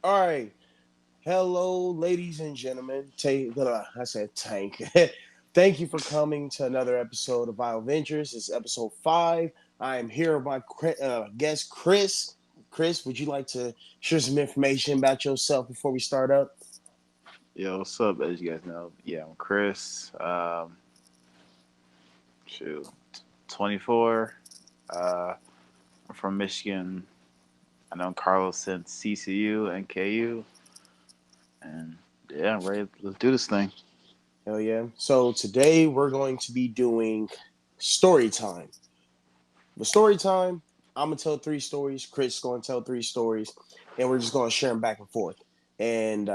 All right. Hello, ladies and gentlemen. I said tank. Thank you for coming to another episode of Vile Ventures. It's episode 5. I am here with my guest, Chris. Chris, would you like to share some information about yourself before we start up? Yo, what's up? As you guys know, I'm Chris. Shoot, 24. Uh, I'm from Michigan. I know Carlos since CCU and KU, and I'm ready. Let's do this thing. Hell yeah. So today we're going to be doing story time. The story time, I'm gonna tell 3 stories. Chris is gonna tell 3 stories, and we're just gonna share them back and forth. And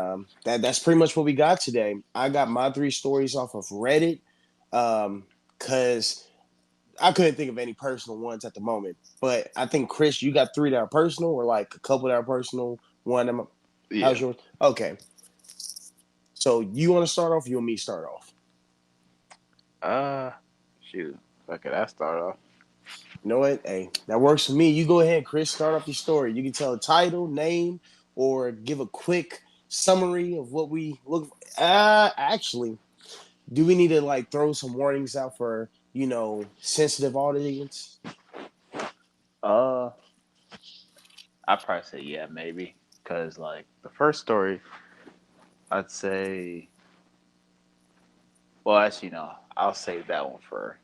that's pretty much what we got today. I got my 3 stories off of Reddit, because I couldn't think of any personal ones at the moment. But I think Chris, you got 3 that are personal, or like a couple that are personal. One, how's Yeah. yours? Okay, so you want to start off? You want me to start off? Uh, Shoot. Okay, that start off. You know what? Hey, that works for me. You go ahead, Chris. Start off your story. You can tell a title, name, or give a quick summary of what we look. Actually, do we need to like throw some warnings out for sensitive audience? Uh, I'd probably say yeah, maybe, cause like the first story, I'd say. Well, actually, no, I'll save that one for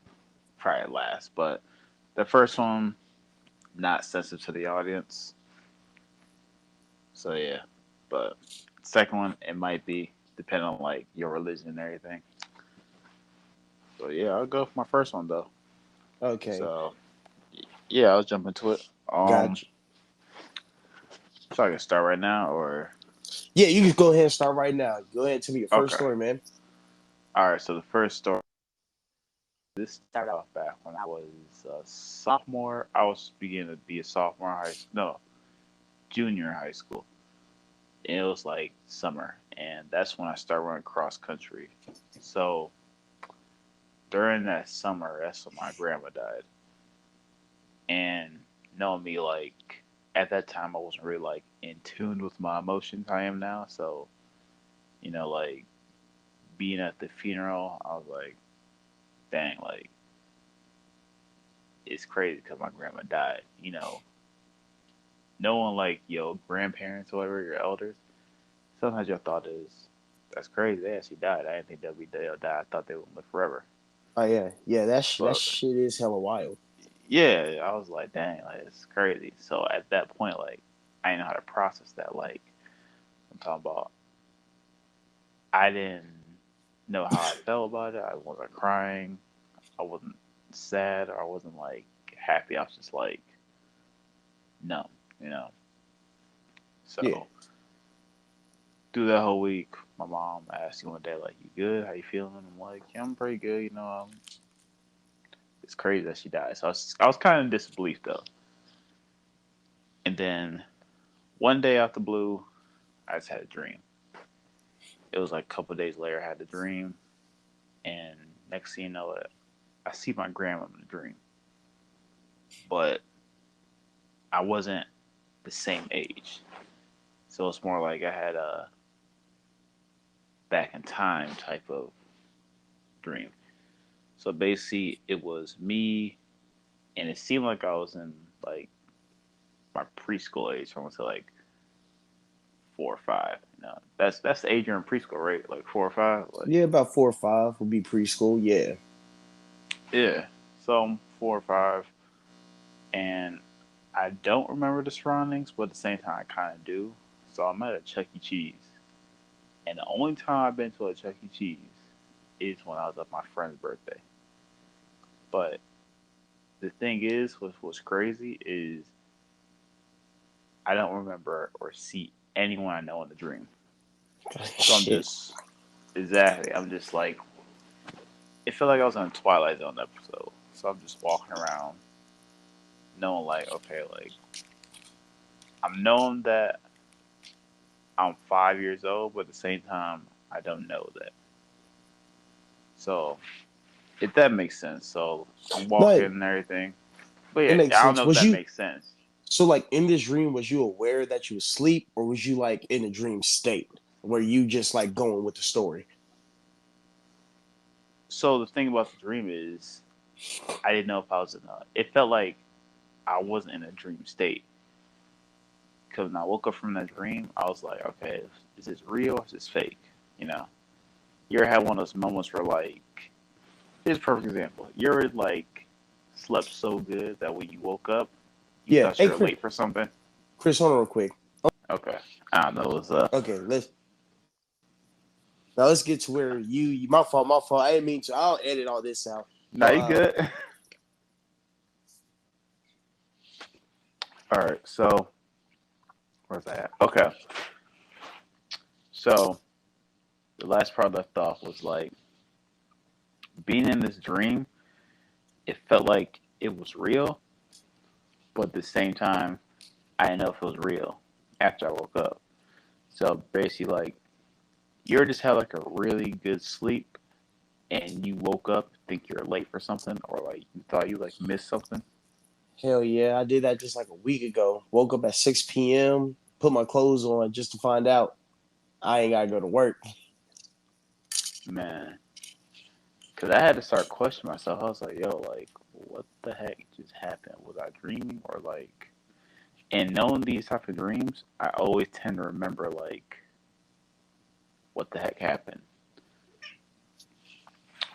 probably last. But the first one, not sensitive to the audience. So yeah, but second one it might be depending on like your religion and everything. So yeah, I'll go for my first one though. Okay, So yeah, I'll jump into it. got you. So I can start right now or Yeah, you can go ahead and start right now. Go ahead and tell me your first okay. story, man. All right. So the first story. This started off back when I was a sophomore. I was beginning to be a sophomore in high school. No, junior in high school. And it was like summer, and that's when I started running cross country. So during that summer, that's when my grandma died. And knowing me, like at that time, I wasn't really like in tune with my emotions. I am now, so like being at the funeral, I was like, dang, like it's crazy because my grandma died. No one like your grandparents or whatever, your elders. Sometimes your thought is, that's crazy. They actually died. I didn't think they'll die. I thought they would live forever. Oh yeah, yeah. That But shit is hella wild. yeah, I was like, dang, like it's crazy. So at that point, like I didn't know how to process that. Like I'm talking about, I didn't know how I felt about it. I wasn't crying. I wasn't sad, or I wasn't like happy. I was just like numb, you know. Yeah. So through that whole week, my mom asked me one day, like, "You good? How you feeling?" I'm like, "Yeah, I'm pretty good." It's crazy that she died. So I was kind of in disbelief though. And then one day out the blue, I just had a dream. It was like a couple of days later, I had the dream, and next thing you know, I see my grandma in the dream, but I wasn't the same age. So it's more like I had a back in time type of dream. So basically, it was me, and it seemed like I was in like my preschool age, almost like 4 or 5. That's the age you're in preschool, right? Like 4 or 5. Like Yeah, about 4 or 5 would be preschool. Yeah. yeah. So I'm 4 or 5, and I don't remember the surroundings, but at the same time, I kind of do. So I'm at a Chuck E. Cheese, and the only time I've been to a Chuck E. Cheese is when I was at my friend's birthday. But the thing is, what's crazy is I don't remember or see anyone I know in the dream. So I'm Shit. just exactly. I'm just like it felt like I was in a Twilight Zone episode. So I'm just walking around, knowing like, okay, like I'm knowing that I'm 5 years old, but at the same time, I don't know that. So if that makes sense. So I'm walking No, and everything. But it yeah, makes I don't sense. know if Was that you makes sense. So, like in this dream, was you aware that you was asleep, or was you like in a dream state where you just like going with the story? So the thing about the dream is, I didn't know if I was in a. It felt like I wasn't in a dream state because when I woke up from that dream, I was like, okay, is this real or is this fake? You know, you ever had one of those moments where like, here's a perfect example. You ever like slept so good that when you woke up, you Yeah. thought Hey, you were Chris. late for something? Chris, hold on real quick. Okay, I don't know. It was Okay, let's get to where you my fault, my fault. I didn't mean to. I'll edit all this out. now But you good. All right, so where's that at? Okay, so the last part left off was like being in this dream. It felt like it was real, but at the same time, I didn't know if it was real after I woke up. So basically, like you ever just had like a really good sleep and you woke up think you're late for something, or like you thought you like missed something. hell yeah, I did that just like a week ago. Woke up at 6 p.m., put my clothes on just to find out I ain't gotta go to work. Man, because I had to start questioning myself. I was like, yo, like what the heck just happened? Was I dreaming or like? And knowing these type of dreams, I always tend to remember like what the heck happened.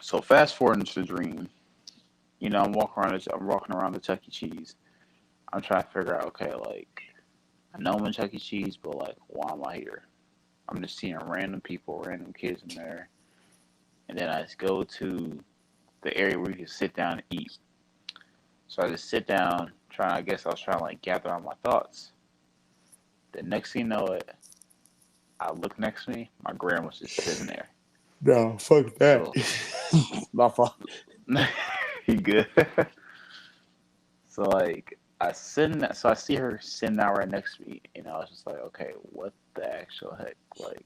So fast forward into the dream. You know, I'm walking around the Chuck E. Cheese. I'm trying to figure out, okay, like I know I'm in Chuck E. Cheese, but like, why am I here? I'm just seeing random people, random kids in there, and then I just go to the area where you can sit down and eat. So I just sit down, trying. I guess I was trying to like gather all my thoughts. The next thing you know it, I look next to me. My grandma's just sitting there. No, fuck that. So My fault. you good? So like so I see her sitting down right next to me, and I was just like, okay, what the actual heck? Like,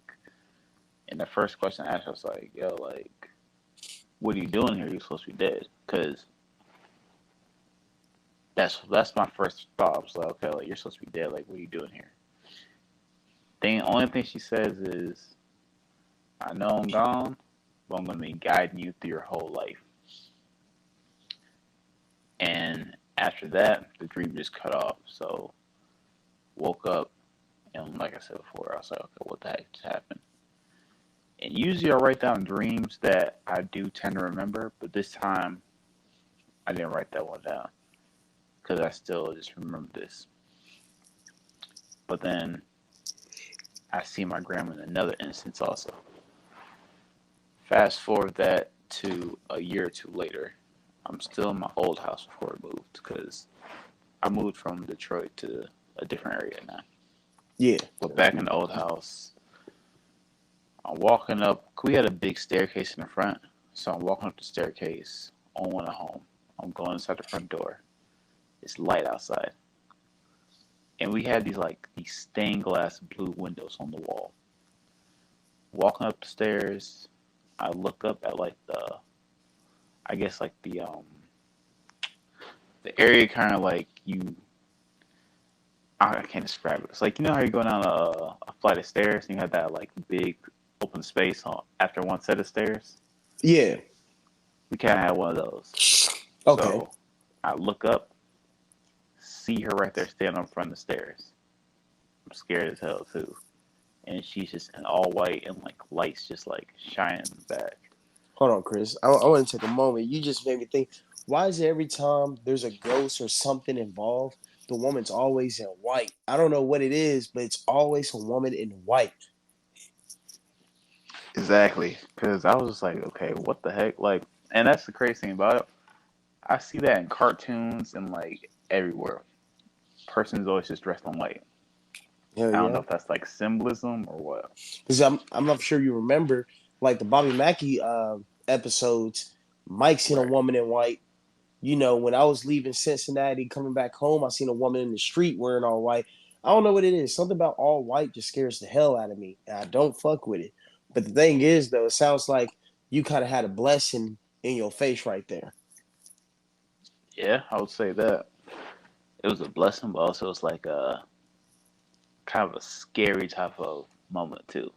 and the first question I asked her was like, yo, like, what are you doing here? You're supposed to be dead. Cause that's my first thought. I was like, okay, like you're supposed to be dead. Like, what are you doing here? The only thing she says is, I know I'm gone, but I'm gonna be guiding you through your whole life. And after that, the dream just cut off. So woke up, and like I said before, I was like, okay, what the heck just happened? And usually I write down dreams that I do tend to remember, but this time I didn't write that one down because I still just remember this. But then I see my grandma in another instance also. Fast forward that to a year or two later. I'm still in my old house before I moved because I moved from Detroit to a different area now. Yeah. But back in the old house, I'm walking up. We had a big staircase in the front, so I'm walking up the staircase on one at home. I'm going inside the front door. It's light outside, and we had these stained glass blue windows on the wall. Walking up the stairs, I look up at like I guess like the area kind of like you. I can't describe it. It's like you know how you go down a flight of stairs and you have that like big open space on after one set of stairs. Yeah. We kind of had one of those. Okay. So I look up, see her right there standing in front of the stairs. I'm scared as hell too. And she's just in all white and like lights just like shining back. Hold on, Chris. I want to take a moment. You just made me think. Why is it every time there's a ghost or something involved, the woman's always in white? I don't know what it is, but it's always a woman in white. Exactly. Because I was just like, okay, what the heck? Like, and that's the crazy thing about it. I see that in cartoons and like everywhere. Person's always just dressed in white. Hell I don't know yeah. if that's like symbolism or what. Because I'm not sure you remember, like the Bobby Mackey episodes. Mike seen a Right. woman in white. You know, when I was leaving Cincinnati, coming back home, I seen a woman in the street wearing all white. I don't know what it is. Something about all white just scares the hell out of me, and I don't fuck with it. But the thing is, though, it sounds like you kind of had a blessing in your face right there. Yeah, I would say that. it was a blessing, but also it's like a kind of a scary type of moment too.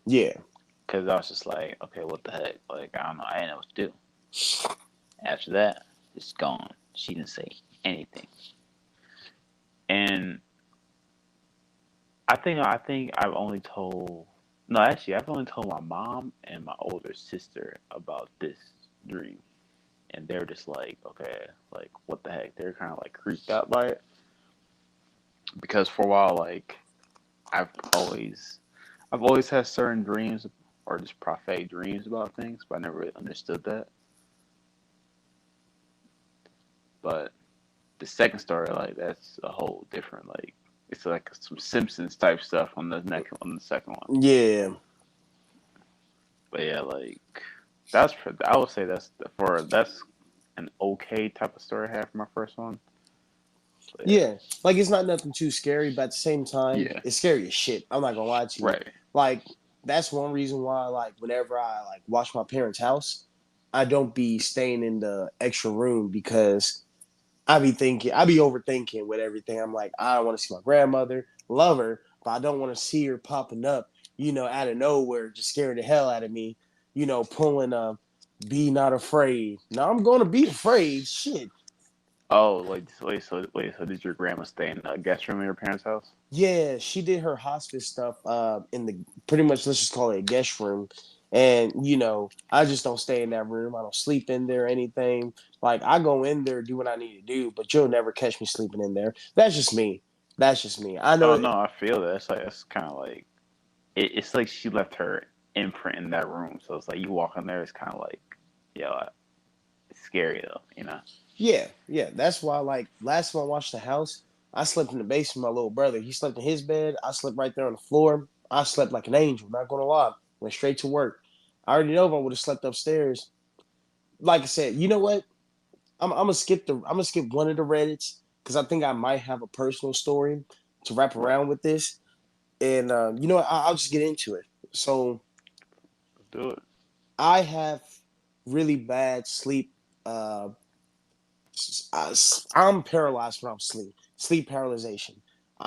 Yeah. Because I was just like, okay, what the heck? Like, I don't know. I didn't know what to do. After that, it's gone. She didn't say anything. And I think I've only told no, actually I've only told my mom and my older sister about this dream. And they're just like, okay, like what the heck? They're kind of like creeped out by it because for a while, like I've always I've always had certain dreams or just prophetic dreams about things, but I never really understood that. But the second story, like that's a whole different like it's like some Simpsons type stuff on the second one. Yeah. But yeah, like that's for I would say that's an okay type of story I have for my first one. But yeah, Yeah. Like it's not nothing too scary, but at the same time, yeah, it's scary as shit. I'm not gonna lie to you. right. Like that's one reason why, like, whenever I like watch my parents' house, I don't be staying in the extra room because I be overthinking with everything. I'm like, I don't want to see my grandmother, love her, but I don't want to see her popping up, out of nowhere, just scaring the hell out of me, pulling a be not afraid. Now I'm gonna be afraid. Shit. Oh, so did your grandma stay in the guest room in your parents' house? Yeah, she did her hospice stuff in the pretty much, let's just call it a guest room. And I just don't stay in that room. I don't sleep in there or anything. Like I go in there, do what I need to do, but you'll never catch me sleeping in there. That's just me. That's just me. I Oh know. no, I feel that. It's like it's kind of like it's like she left her imprint in that room. So it's like you walk in there, it's kind of like, yeah, it's scary though, you know. Yeah, yeah. That's why, like, last time I watched the house, I slept in the basement with my little brother. He slept in his bed. I slept right there on the floor. I slept like an angel, not gonna lie. Went straight to work. I already know if I would have slept upstairs. Like I said, you know what? I'm gonna skip one of the Reddits because I think I might have a personal story to wrap Right. around with this, and I'll just get into it. So Let's do it. I have really bad sleep. Uh, I'm paralyzed when I'm sleep paralyzation.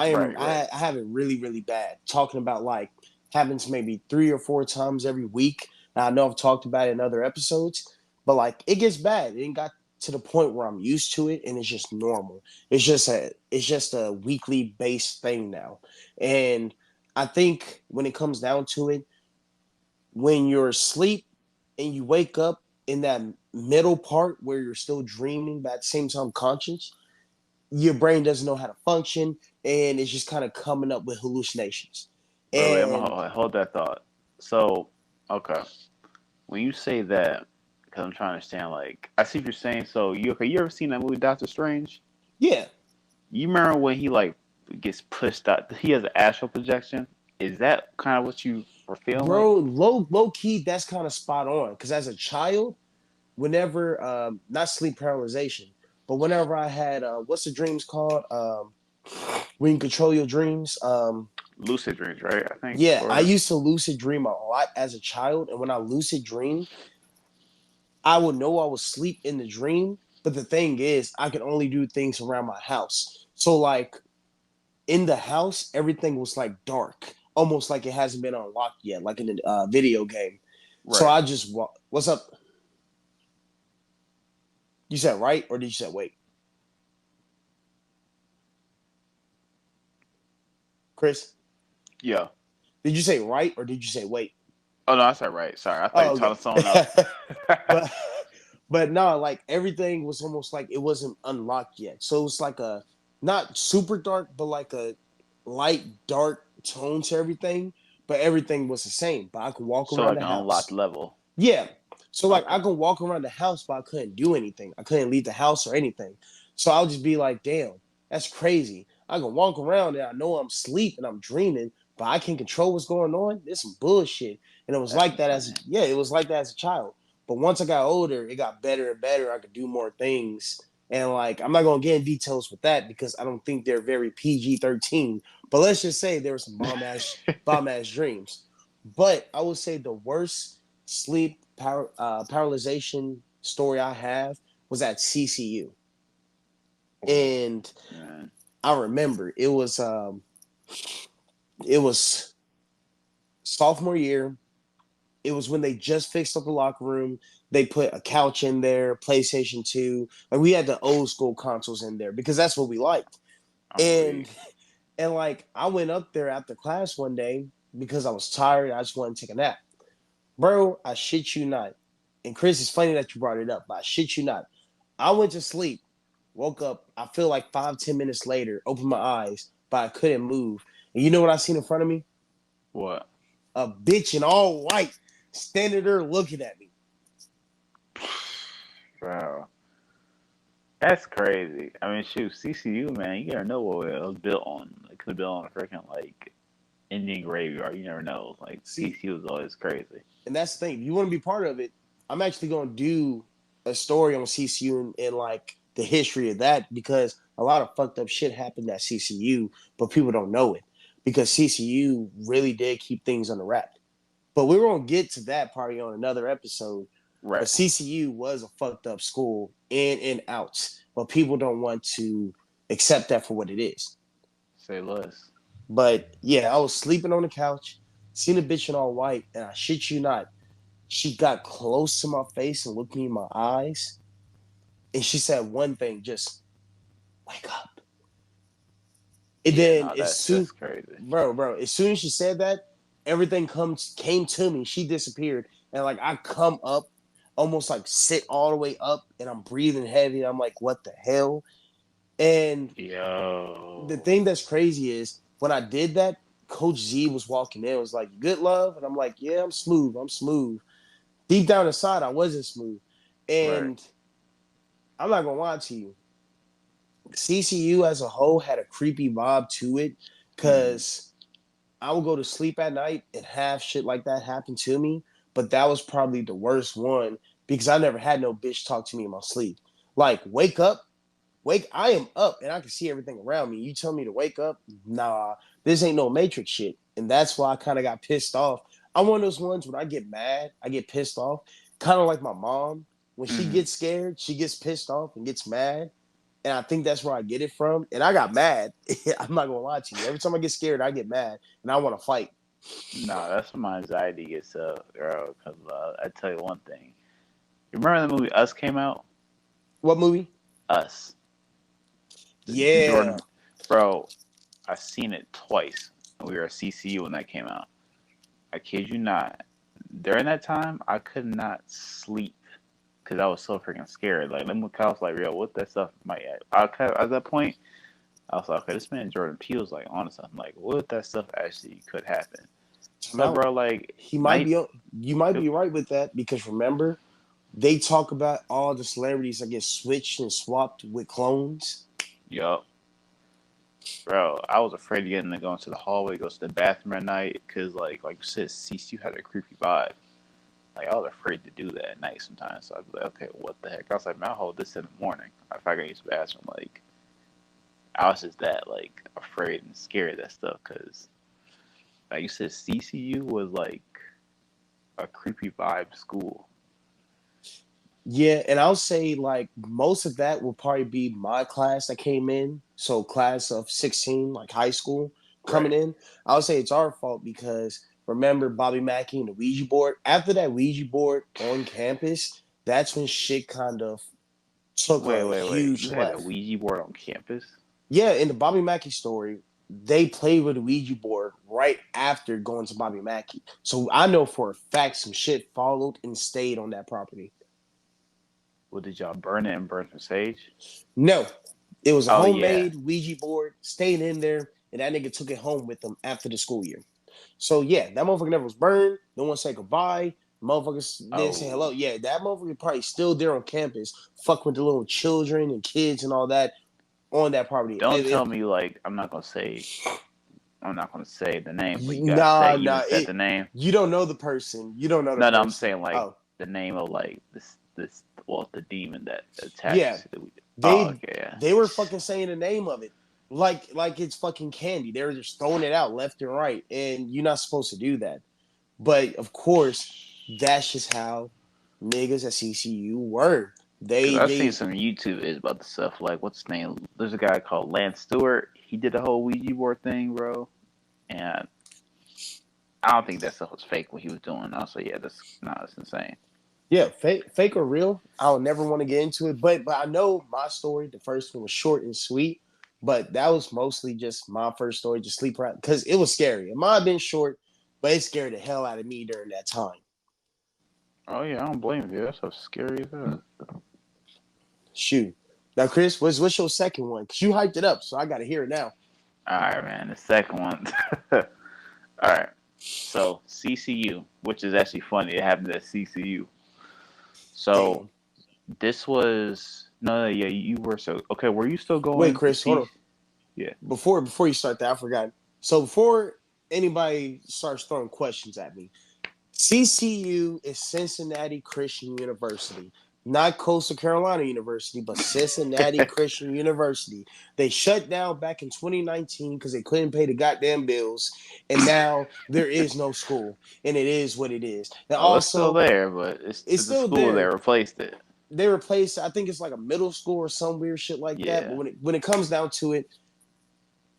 Right, right. I have it really really bad. Talking about like happens maybe 3 or 4 times every week. Now, I know I've talked about it in other episodes, but like it gets bad. It got to the point where I'm used to it and it's just normal. It's just a weekly based thing now, and I think when it comes down to it, when you're asleep and you wake up in that middle part where you're still dreaming but at the same time conscious, your brain doesn't know how to function and it's just kind of coming up with hallucinations. Wait, I'm gonna And hold that thought. So, okay, when you say that, because I'm trying to understand, like, I see what you're saying. So, you ever seen that movie Doctor Strange? yeah, You remember when he like gets pushed out? He has an astral projection. Is that kind of what you were feeling like? bro, low key, that's kind of spot on. Because as a child, whenever not sleep paralyzation, but whenever I had what's the dreams called? When you control your dreams. Lucid dreams, right? I think, Yeah, I or used to lucid dream a lot as a child, and when I lucid dream, I would know I was asleep in the dream. But the thing is, I could only do things around my house. So like in the house, everything was like dark, almost like it hasn't been unlocked yet, like in a video game. So right. I just what's up? You said right, or did you say wait, Chris? Yeah. Did you say right, or did you say wait? Oh no, I said right. Sorry, I thought you were Oh, talking okay. to someone else. but but no, like everything was almost like it wasn't unlocked yet. So it was like a not super dark, but like a light dark tone to everything. But everything was the same. But I could walk So around like the an unlocked house. level. Yeah. So like I Okay. could walk around the house, but I couldn't do anything. I couldn't leave the house or anything. So I'll just be like, damn, that's crazy. I can walk around and I know I'm asleep and I'm dreaming, but I can't control what's going on. This some bullshit. And it was That's like that as insane. yeah, it was like that as a child. But once I got older, it got better and better. I could do more things. And like I'm not gonna get in details with that because I don't think they're very PG-13. But let's just say there were some bomb ass dreams. But I would say the worst paralyzation story I have was at CCU. And Man. I remember it was sophomore year. It was when they just fixed up the locker room. They put a couch in there, PlayStation 2. Like we had the old school consoles in there because that's what we liked. I'm And weak. like I went up there after class one day because I was tired. I just wanted to take a nap. Bro, I shit you not. And Chris, it's funny that you brought it up, but I shit you not. I went to sleep, woke up, I feel like 5, 10 minutes later, opened my eyes, but I couldn't move. And you know what I seen in front of me? What? A bitch in all white standing there looking at me. Bro. That's crazy. I mean, shoot, CCU, man, you never know what it was built on. It could have been on a freaking, like, Indian graveyard. You never know. Like, See, CCU is always crazy. and that's the thing. If you want to be part of it, I'm actually going to do a story on CCU and like the history of that because a lot of fucked up shit happened at CCU, but people don't know it because CCU really did keep things under wrap. But we're going to get to that party on another episode. But Right. CCU was a fucked up school in and out, but people don't want to accept that for what it is. Say less. But yeah, I was sleeping on the couch, seen a bitch in all white, and I shit you not, she got close to my face and looked me in my eyes, and she said one thing, just wake up. And Yeah, then no, as that's soon, that's crazy. bro, as soon as she said that, everything came to me. She disappeared, and like I come up, almost like sit all the way up, and I'm breathing heavy. I'm like, what the hell? And the Yo. thing that's crazy is when I did that, Coach Z was walking in, was like, "Good love," and I'm like, "Yeah, I'm smooth. I'm smooth." Deep down inside, I wasn't smooth, Right. and I'm not gonna lie to you. CCU as a whole had a creepy vibe to it Mm. because I would go to sleep at night and have shit like that happen to me. But that was probably the worst one because I never had no bitch talk to me in my sleep. Like, wake up, I am up and I can see everything around me. You tell me to wake up? Nah, this ain't no Matrix shit. And that's why I kind of got pissed off. I'm one of those ones when I get mad, I get pissed off. Kind of like my mom. When she Mm. gets scared, she gets pissed off and gets mad. And I think that's where I get it from. And I got mad. I'm not gonna lie to you. Every time I get scared, I get mad and I want to fight. No, that's when my anxiety gets up, bro. Because I tell you one thing. You remember the movie Us came out? What movie? Us. The Yeah. Jordan. Bro, I seen it twice. We were at CCU when that came out. I kid you not. During that time, I could not sleep because I was so freaking scared. Like, then I was like, yo, what that stuff might at that point, I was like, okay, this man Jordan Peele's like on something. Like, what if that stuff actually could happen? Time So, out. bro, like, He might night. be. You might be right with that because remember, they talk about all the celebrities that get switched and swapped with clones. Yup. Bro, I was afraid of getting to go into the hallway, go to the bathroom at night, because, like you said, CCU had a creepy vibe. Like, I was afraid to do that at night sometimes. So I'd be like, okay, what the heck? I was like, man, I'll hold this in the morning. If I can use the bathroom, like, I was just that, like, afraid and scared of that stuff, because, like you said, CCU was, like, a creepy vibe school. Yeah, and I'll say like most of that will probably be my class that came in. So class of 16, like high school coming Right. in. I'll say it's our fault because remember Bobby Mackey and the Ouija board? After that Ouija board on campus, that's when shit kind of took Wait, a wait, wait. huge You had a left. Ouija board on campus? Yeah, in the Bobby Mackey story, they played with the Ouija board right after going to Bobby Mackey. So I know for a fact some shit followed and stayed on that property. What, did y'all burn it and burn some sage? No, it was a Oh, yeah. homemade Ouija board, stayed in there, and that nigga took it home with him after the school year. So yeah, that motherfucker never was burned. No one said goodbye. Motherfuckers didn't say hello. Oh. Yeah, that motherfucker probably still there on campus, fuck with the little children and kids and all that on that property. Don't tell me, like, I'm not gonna say the name, but you gotta say Nah, you even nah. said the name. You don't know the person. You don't know the No, no, I'm person. saying like Oh, the name of like this well the demon that yeah. attaches to the. Oh, They okay, yeah. they were fucking saying the name of it. Like it's fucking candy. They were just throwing it out left and right. And you're not supposed to do that. But of course, that's just how niggas at CCU were. Because I've seen They some YouTube is about the stuff. Like, what's his name? There's a guy called Lance Stewart. He did the whole Ouija board thing, bro. And I don't think that stuff was fake what he was doing. Also, yeah, that's insane. Yeah, fake or real. I'll never want to get into it, but I know my story. The first one was short and sweet, but that was mostly just my first story, just sleep around because it was scary. It might have been short, but it scared the hell out of me during that time. Oh yeah, I don't blame you. That's so scary as hell. Shoot. Now, Chris, what's your second one? Cause you hyped it up, so I got to hear it now. All right, man. The second one. All right. So CCU, which is actually funny. It happened at CCU. So Damn. this was no, yeah. You were so okay. Were you still Wait, going to Chris, hold see? on. Yeah. Before you start that, I forgot. So before anybody starts throwing questions at me, CCU is Cincinnati Christian University, not Coastal Carolina University, but Cincinnati Christian University. They shut down back in 2019 because they couldn't pay the goddamn bills, and now there is no school, and it is what it is. And Oh, it's still also, there, but it's it's a still school that there. replaced it. They replaced, I think it's like a middle school or some weird shit like that. But Yeah. when it comes down to it,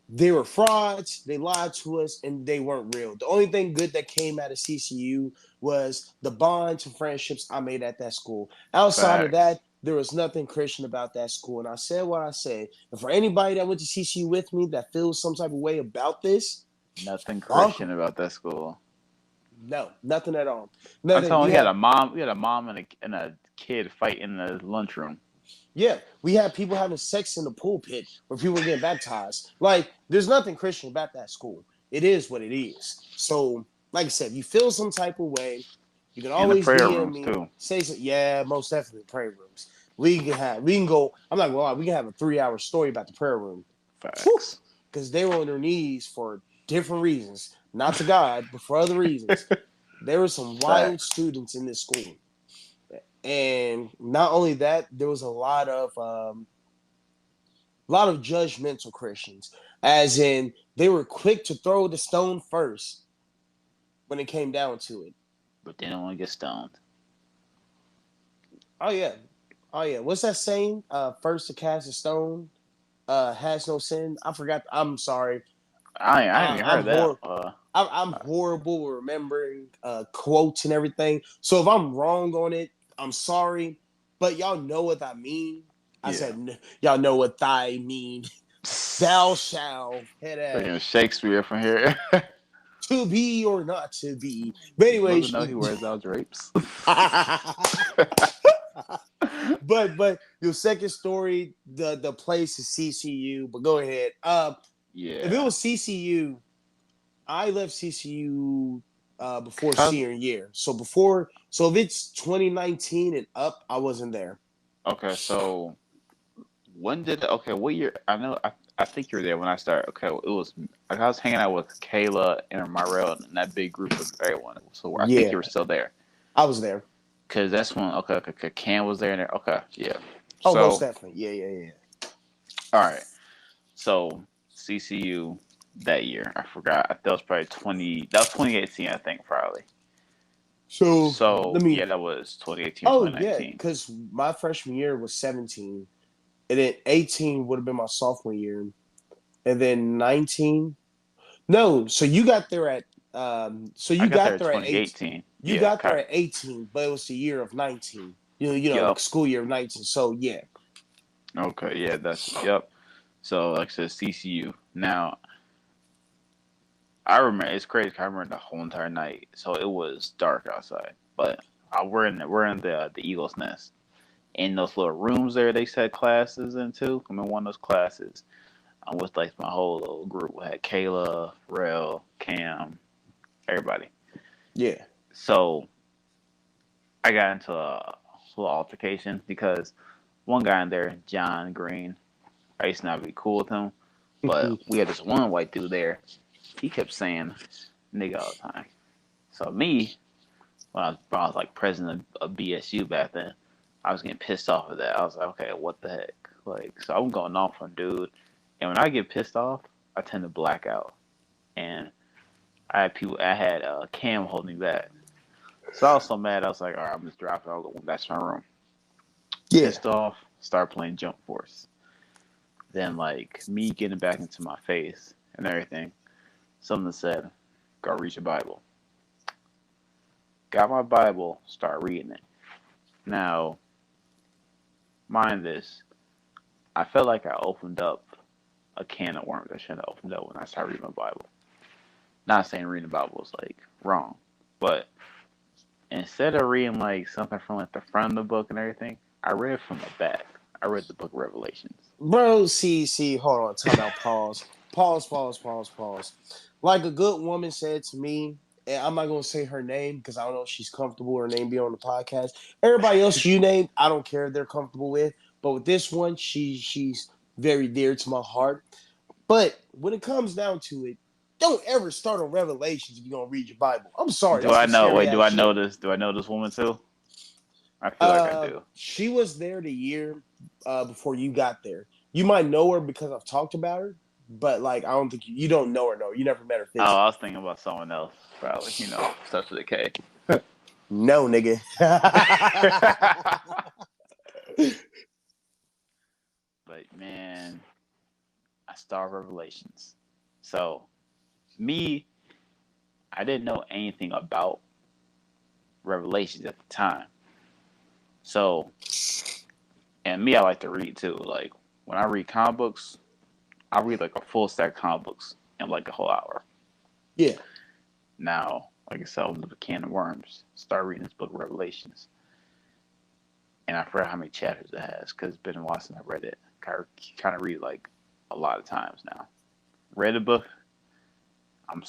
they were frauds, they lied to us, and they weren't real. The only thing good that came out of CCU was the bonds and friendships I made at that school. Outside of Facts. that, there was nothing Christian about that school. And I said what I said. And for anybody that went to CCU with me that feels some type of way about this, Nothing fuck Christian about that school. no, nothing at all. I'm Nothing. telling We you, had we had a mom and a kid fight in the lunchroom. Yeah, we had people having sex in the pulpit where people were getting baptized. Like, there's nothing Christian about that school. It is what it is. So, like I said, if you feel some type of way, you can In the always prayer DM rooms me. too. Say, so, yeah, most definitely prayer rooms. We can go. I'm not gonna lie, we can have a 3 hour story about the prayer room. Facts. Because they were on their knees for different reasons, not to God, but for other reasons. There were some wild Facts. students in this school, and not only that, there was a lot of judgmental Christians, as in they were quick to throw the stone first when it came down to it. But they don't want to get stoned. Oh yeah, oh yeah. What's that saying? First to cast a stone, has no sin. I forgot. I'm sorry. I haven't even I'm heard that. I'm horrible with remembering quotes and everything. So if I'm wrong on it, I'm sorry. But y'all know what I mean. I Yeah. said y'all know what I mean. Thou shalt head Freaking ass. Shakespeare from here. To be or not to be. But You're supposed to anyways, know he wears out drapes. but your second story, the place is CCU. But go ahead. If it Yeah. was CCU, I left CCU before Cause, senior year. So if it's 2019 and up, I wasn't there. okay, so when did okay, what year I think you were there when I started. Okay, it was like I was hanging out with Kayla and Myrell and that big group of everyone. So I think Yeah, you were still there. I was there. Cause that's when okay, Cam was there and there. Okay, yeah. Oh, most So definitely. Yeah. all right. So CCU that year, I forgot. That was probably 2018, I think, probably. So So let yeah, me. that was 2018 or Oh yeah, 2019. because my freshman year was 17, and then 18 would have been my sophomore year, and then 19. No, so you got there at I got there in 2018. You Yeah, got there at 18, but it was the year of 19. The Yep. school year of 19. So yeah. Okay, yeah, that's yep. So like I said, CCU. Now I remember it's crazy. 'Cause I remember the whole entire night. So it was dark outside, but we're in the Eagle's Nest. In those little rooms there, they set classes into. I'm in one of those classes. I'm with like my whole little group. We had Kayla, Rel, Cam, everybody. Yeah. So I got into a little altercation because one guy in there, John Green, I used to not be cool with him, but we had this one white dude there. He kept saying nigga all the time. So me, when I was like president of BSU back then, I was getting pissed off of that. I was like, okay, what the heck? Like, so I'm going off on dude, and when I get pissed off, I tend to black out. And I had Cam holding me back. So I was so mad. I was like, all right, I'm just dropping. I'll go back to my room. Yeah. Pissed off, start playing Jump Force. Then like me getting back into my face and everything. Someone said, "Go read your Bible." Got my Bible, start reading it. Now, mind this, I felt like I opened up a can of worms I shouldn't have opened up when I started reading my Bible. Not saying reading the Bible was like wrong, but instead of reading like something from like the front of the book and everything, I read from the back. I read the book of Revelations. Bro, see, hold on, time out, pause. Like a good woman said to me, and I'm not gonna say her name because I don't know if she's comfortable her name being on the podcast. Everybody else you named, I don't care if they're comfortable with, but with this one, she's very dear to my heart. But when it comes down to it, don't ever start on Revelations if you're gonna read your Bible. I'm sorry, Do that's I some know? scary Wait, do ass I know shit. this? Do I know this woman too? I feel like I do. She was there the year before you got there. You might know her because I've talked about her, but like I don't think you don't know her. No, you never met her Oh, I physically. was thinking about someone else. Probably, starts with a K. No, nigga. But man, I started Revelations. So me, I didn't know anything about Revelations at the time. So, and me, I like to read too. Like when I read comic books, I read like a full stack of comic books in like a whole hour. Yeah. Now, like I said, I opened up a can of worms. Start reading this book, Revelations, and I forgot how many chapters it has because it's been a while since I read it. Kind of read like a lot of times now. Read the book. I'm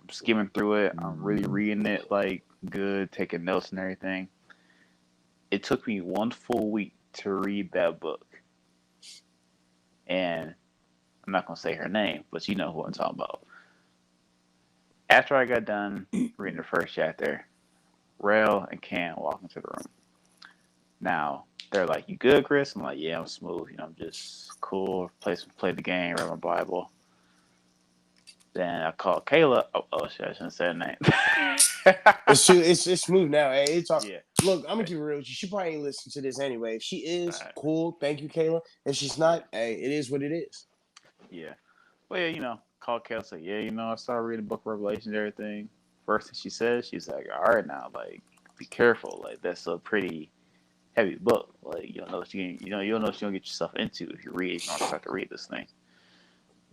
I'm skimming through it. I'm really reading it like good, taking notes and everything. It took me one full week to read that book, and I'm not gonna say her name, but you know who I'm talking about. After I got done reading the first chapter, Rail and Cam walk into the room. Now they're like, "You good, Chris?" I'm like, "Yeah, I'm smooth. I'm just cool. Play the game, read my Bible." Then I called Kayla. Oh shit, I shouldn't say her name. It's smooth now. Hey, it's all, Yeah. look, I'm gonna keep it real with you. She probably ain't listen to this anyway. If she is, Alright. cool. Thank you, Kayla. If she's Yeah. not, hey, it is what it is. Yeah. Well, yeah, called Kayla. Say, yeah, I started reading Book of Revelation and everything. First thing she says, she's like, all right, now, like, be careful. Like, that's a pretty heavy book. Like, you don't know what you don't know what you're gonna get yourself into if you read. If you don't start to read this thing.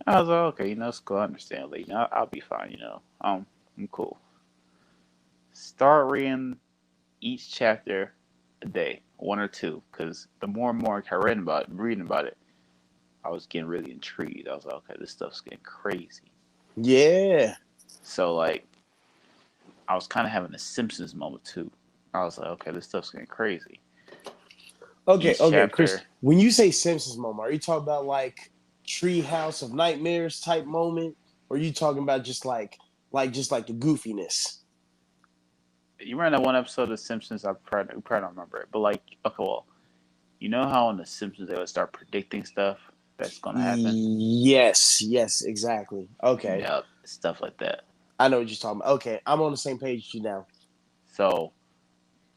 I was like, okay, it's cool. I understand. Like, I'll be fine. I'm cool. Start reading each chapter a day, one or two, because the more and more I kept reading about it, I was getting really intrigued. I was like, okay, this stuff's getting crazy. Yeah. So like, I was kind of having a Simpsons moment too. I was like, okay, this stuff's getting crazy. Okay, Each okay, Chris. chapter, When you say Simpsons moment, are you talking about like Treehouse of Nightmares type moment, or are you talking about just like the goofiness? you remember that one episode of The Simpsons? I probably don't remember it, but like, okay, well, you know how in The Simpsons they would start predicting stuff that's gonna happen? Yes, exactly. Okay, Yep, stuff like that. I know what you're talking about. Okay, I'm on the same page as you now. So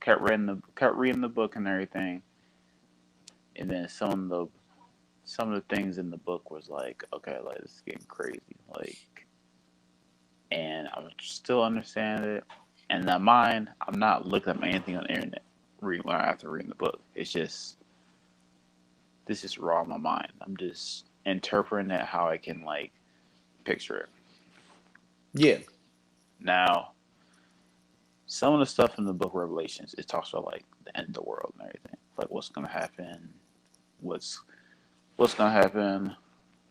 kept reading the book and everything, and then some of the things in the book was like, okay, like this is getting crazy, like, and I was still understanding it. And in mind, I'm not looking up anything on the internet reading after reading the book. It's just this is raw in my mind. I'm just interpreting it how I can like picture it. Yeah. Now, some of the stuff in the book of Revelations, it talks about like the end of the world and everything, like what's gonna happen, what's what's gonna happen,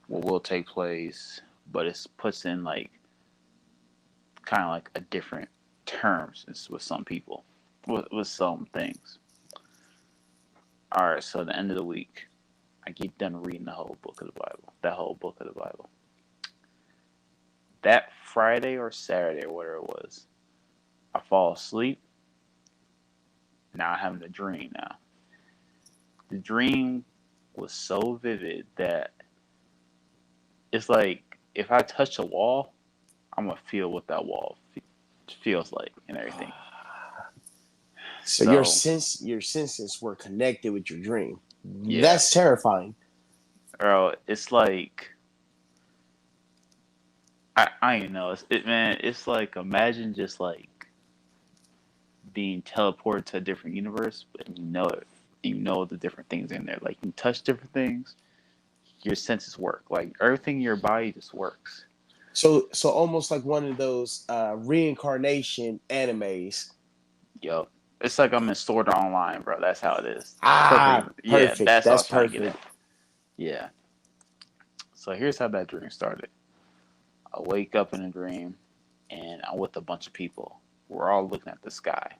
what will take place, but it puts in like kind of like a different terms with some people, with some things. All right, so at the end of the week, I get done reading the whole book of the Bible, that whole book of the Bible. That Friday or Saturday or whatever it was, I fall asleep. Now I'm having a dream. Now the dream was so vivid that it's like if I touch a wall, I'm gonna feel what that wall feels like and everything. So So your senses were connected with your dream. yeah, That's terrifying. bro, it's like I don't know. Man. It's like imagine just like being teleported to a different universe, and you know it. You know the different things in there. Like you can touch different things. Your senses work. Like everything in your body just works. So almost like one of those reincarnation animes. Yo, it's like I'm in Sword Art Online, bro. That's how it is. Ah, Perfect. Yeah, perfect. that's what I That's was trying to get perfect. at. Yeah. So here's how that dream started. I wake up in a dream, and I'm with a bunch of people. We're all looking at the sky,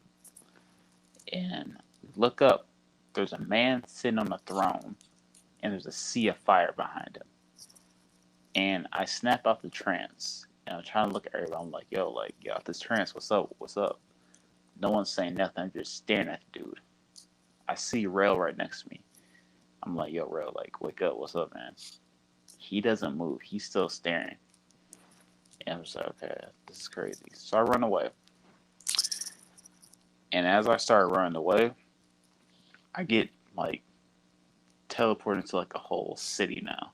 and look up. There's a man sitting on a throne, and there's a sea of fire behind him. And I snap out the trance, and I'm trying to look at everybody. I'm like, yo, out this trance. What's up? What's up? No one's saying nothing. I'm just staring at the dude. I see Rail right next to me. I'm like, yo, Rail, like, wake up. What's up, man? He doesn't move. He's still staring. And I'm just like, okay, this is crazy. So I run away. And as I start running away, I get like teleported into like a whole city now.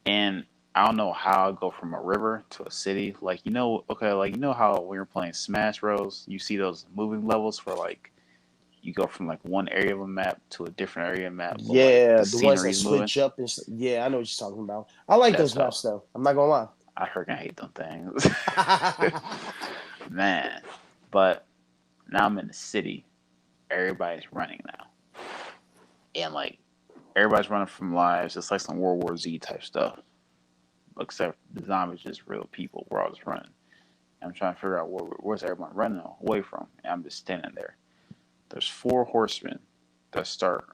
And I don't know how I go from a river to a city. Like, okay, like, how when you're playing Smash Bros, you see those moving levels for like, you go from like one area of a map to a different area of a map, but like Yeah, the the ones scenery that is moving. switch up yeah, I know what you're talking about. I like That's those how maps though. I'm not gonna I freaking hate them things. lie. Man. But now I'm in the city. Everybody's running now. And like everybody's running from lives. It's like some World War Z type stuff. Except the zombies just real people. We're all just running. And I'm trying to figure out where's everyone running away from. And I'm just standing there. There's four horsemen that start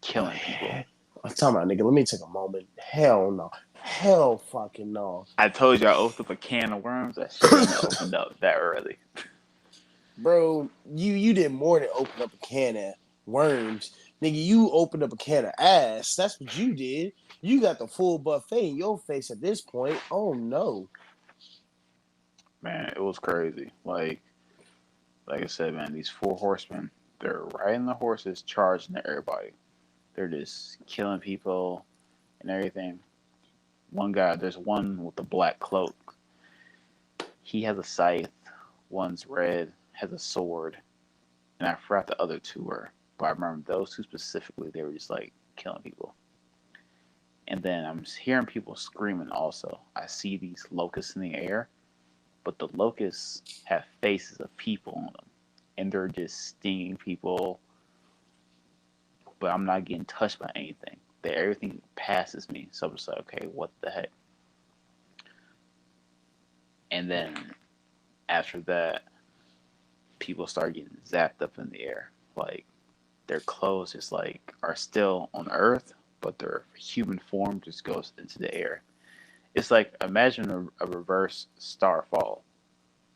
killing people. I'm talking about, nigga. Let me take a moment. Hell no. Hell fucking no. I told you I opened up a can of worms. I shouldn't have opened up that early. Bro, you did more than open up a can of worms. Nigga, you opened up a can of ass. That's what you did. You got the full buffet in your face at this point. Oh no. Man, it was crazy. Like I said, man, these four horsemen, they're riding the horses, charging at everybody. They're just killing people and everything. There's one with the black cloak. He has a scythe. One's red, has a sword, and I forgot the other two were. But I remember those two specifically. They were just like killing people. And then I'm hearing people screaming. Also, I see these locusts in the air, but the locusts have faces of people on them, and they're just stinging people. But I'm not getting touched by anything. Everything passes me. So I'm just like, okay, what the heck? And then after that, people start getting zapped up in the air. Like their clothes just like are still on Earth, but their human form just goes into the air. It's like imagine a reverse starfall.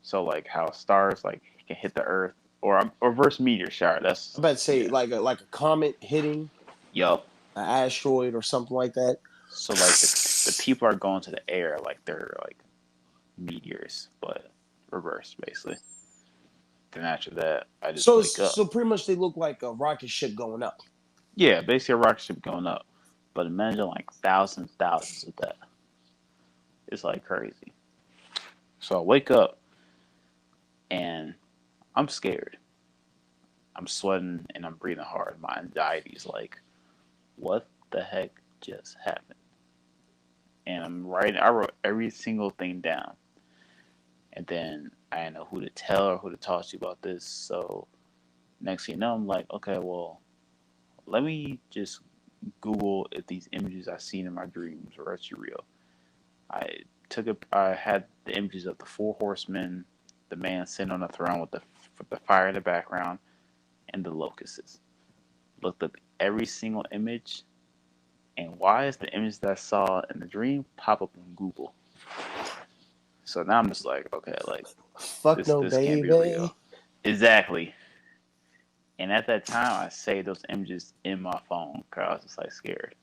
So like how stars like can hit the Earth, or a reverse meteor shower. I'm That's about to say yeah. like a comet hitting Yup. an asteroid or something like that. So like the people are going to the air like they're like meteors, but reverse basically. Then after that, I just So wake up. so pretty much they look like a rocket ship going up. Yeah, basically a rocket ship going up. But imagine like thousands of that. It's like crazy. So I wake up and I'm scared. I'm sweating and I'm breathing hard. My anxiety's like, what the heck just happened? And I wrote every single thing down. And then I didn't know who to tell or who to talk to about this. So next thing you know, I'm like, okay, well, let me just Google if these images I seen in my dreams are actually real. I had the images of the four horsemen, the man sitting on the throne with the fire in the background, and the locusts. Looked up every single image, and why is the image that I saw in the dream pop up on Google? So now I'm just like, okay, like Fuck no, this can't be real. baby. Exactly. And at that time, I saved those images in my phone because I was just like scared.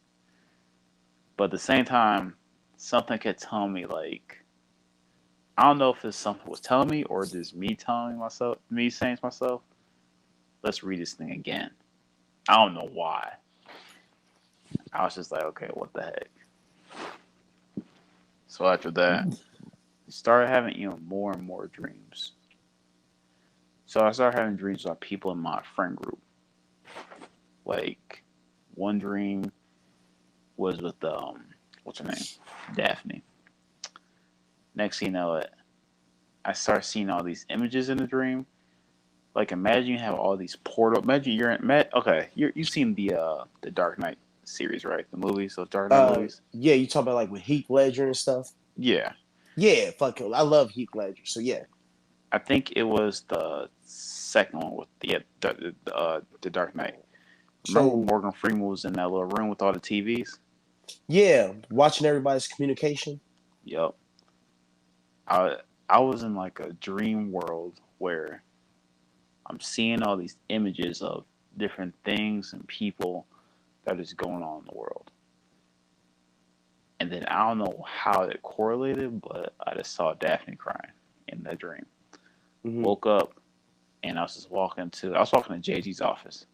But at the same time, something kept telling me like I don't know if it's something was telling me or just me telling myself, me saying to myself, let's read this thing again. I don't know why. I was just like, okay, what the heck? So after that, I started having even more and more dreams. So I started having dreams about people in my friend group. Like one dream was with what's her name? Daphne. Next thing you know it, I start seeing all these images in the dream. Like imagine you have all these portal. Imagine you're in. Okay, you've seen the Dark Knight series, right? The movies, those Dark Knight movies. Yeah, you talk about like with Heath Ledger and stuff. Yeah, Yeah, fuck it. I love Heath Ledger. So yeah. I think it was the second one with the Dark Knight. Remember when So Morgan Freeman was in that little room with all the TVs? yeah, watching everybody's communication. Yup. I I was in like a dream world where I'm seeing all these images of different things and people that is going on in the world. And then I don't know how it correlated, but I just saw Daphne crying in that dream. Hmm. Woke up and I was walking to JG's office.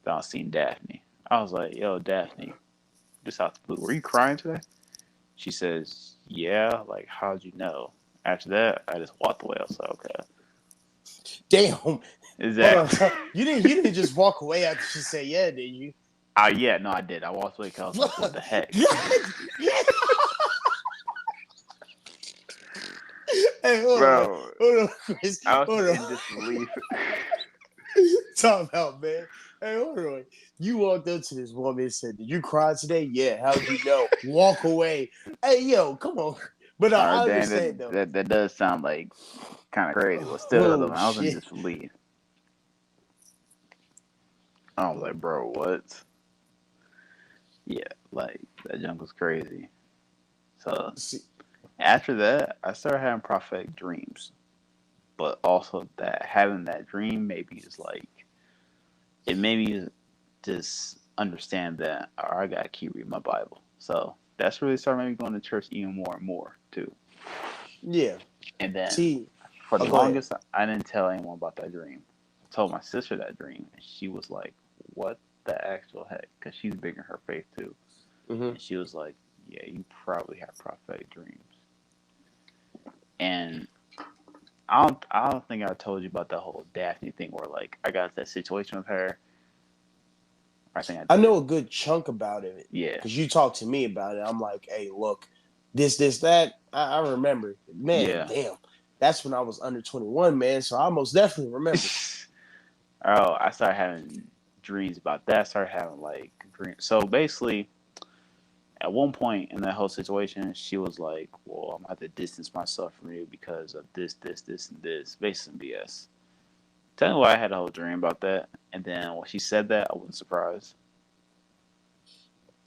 Then I seen Daphne. I was like, yo, Daphne, just out the blue, were you crying today? She says, yeah, like, how'd you know? After that, I just walked away. I was like, okay. Damn. Hold on. Exactly. You didn't just walk away after she said yeah, did you? Yeah, no, I did. I walked away because I was like, what the heck? Hey, hold on, man. Bro, Hold on, Chris. I was Hold just on. in disbelief. Talk about, man. Hey, hold on. You walked up to this woman and said, "Did you cry today?" Yeah. How'd you know? Walk away. Hey, yo, come on. But All right, I Dan, understand though. that does sound like kind of crazy, but still, though, Oh I was in shit. disbelief. I was like, bro, what? Yeah, like that junk was crazy. So See, after that, I started having prophetic dreams, but also that having that dream made me just like it made me just understand that I gotta keep reading my Bible. So that's really started making me going to church even more and more too. yeah. And then See. for the Oh, go ahead. longest, I didn't tell anyone about that dream. I told my sister that dream, and she was like, "What the actual heck?" Because she's big in her faith too, Hmm. and she was like, "Yeah, you probably have prophetic dreams." And I don't think I told you about that whole Daphne thing where like I got that situation with her. I think I I did. know a good chunk about it Yeah, because you talked to me about it. I'm like, hey, look, this, that. I remember. Man, yeah. damn. That's when I was under 21, man. So I most definitely remember. Oh, I started having dreams about that. I started having like dreams. So basically, at one point in that whole situation, she was like, "Well, I'm gonna have to distance myself from you because of this, and this." Basically, BS. Tell me why I had a whole dream about that, and then when she said that, I wasn't surprised.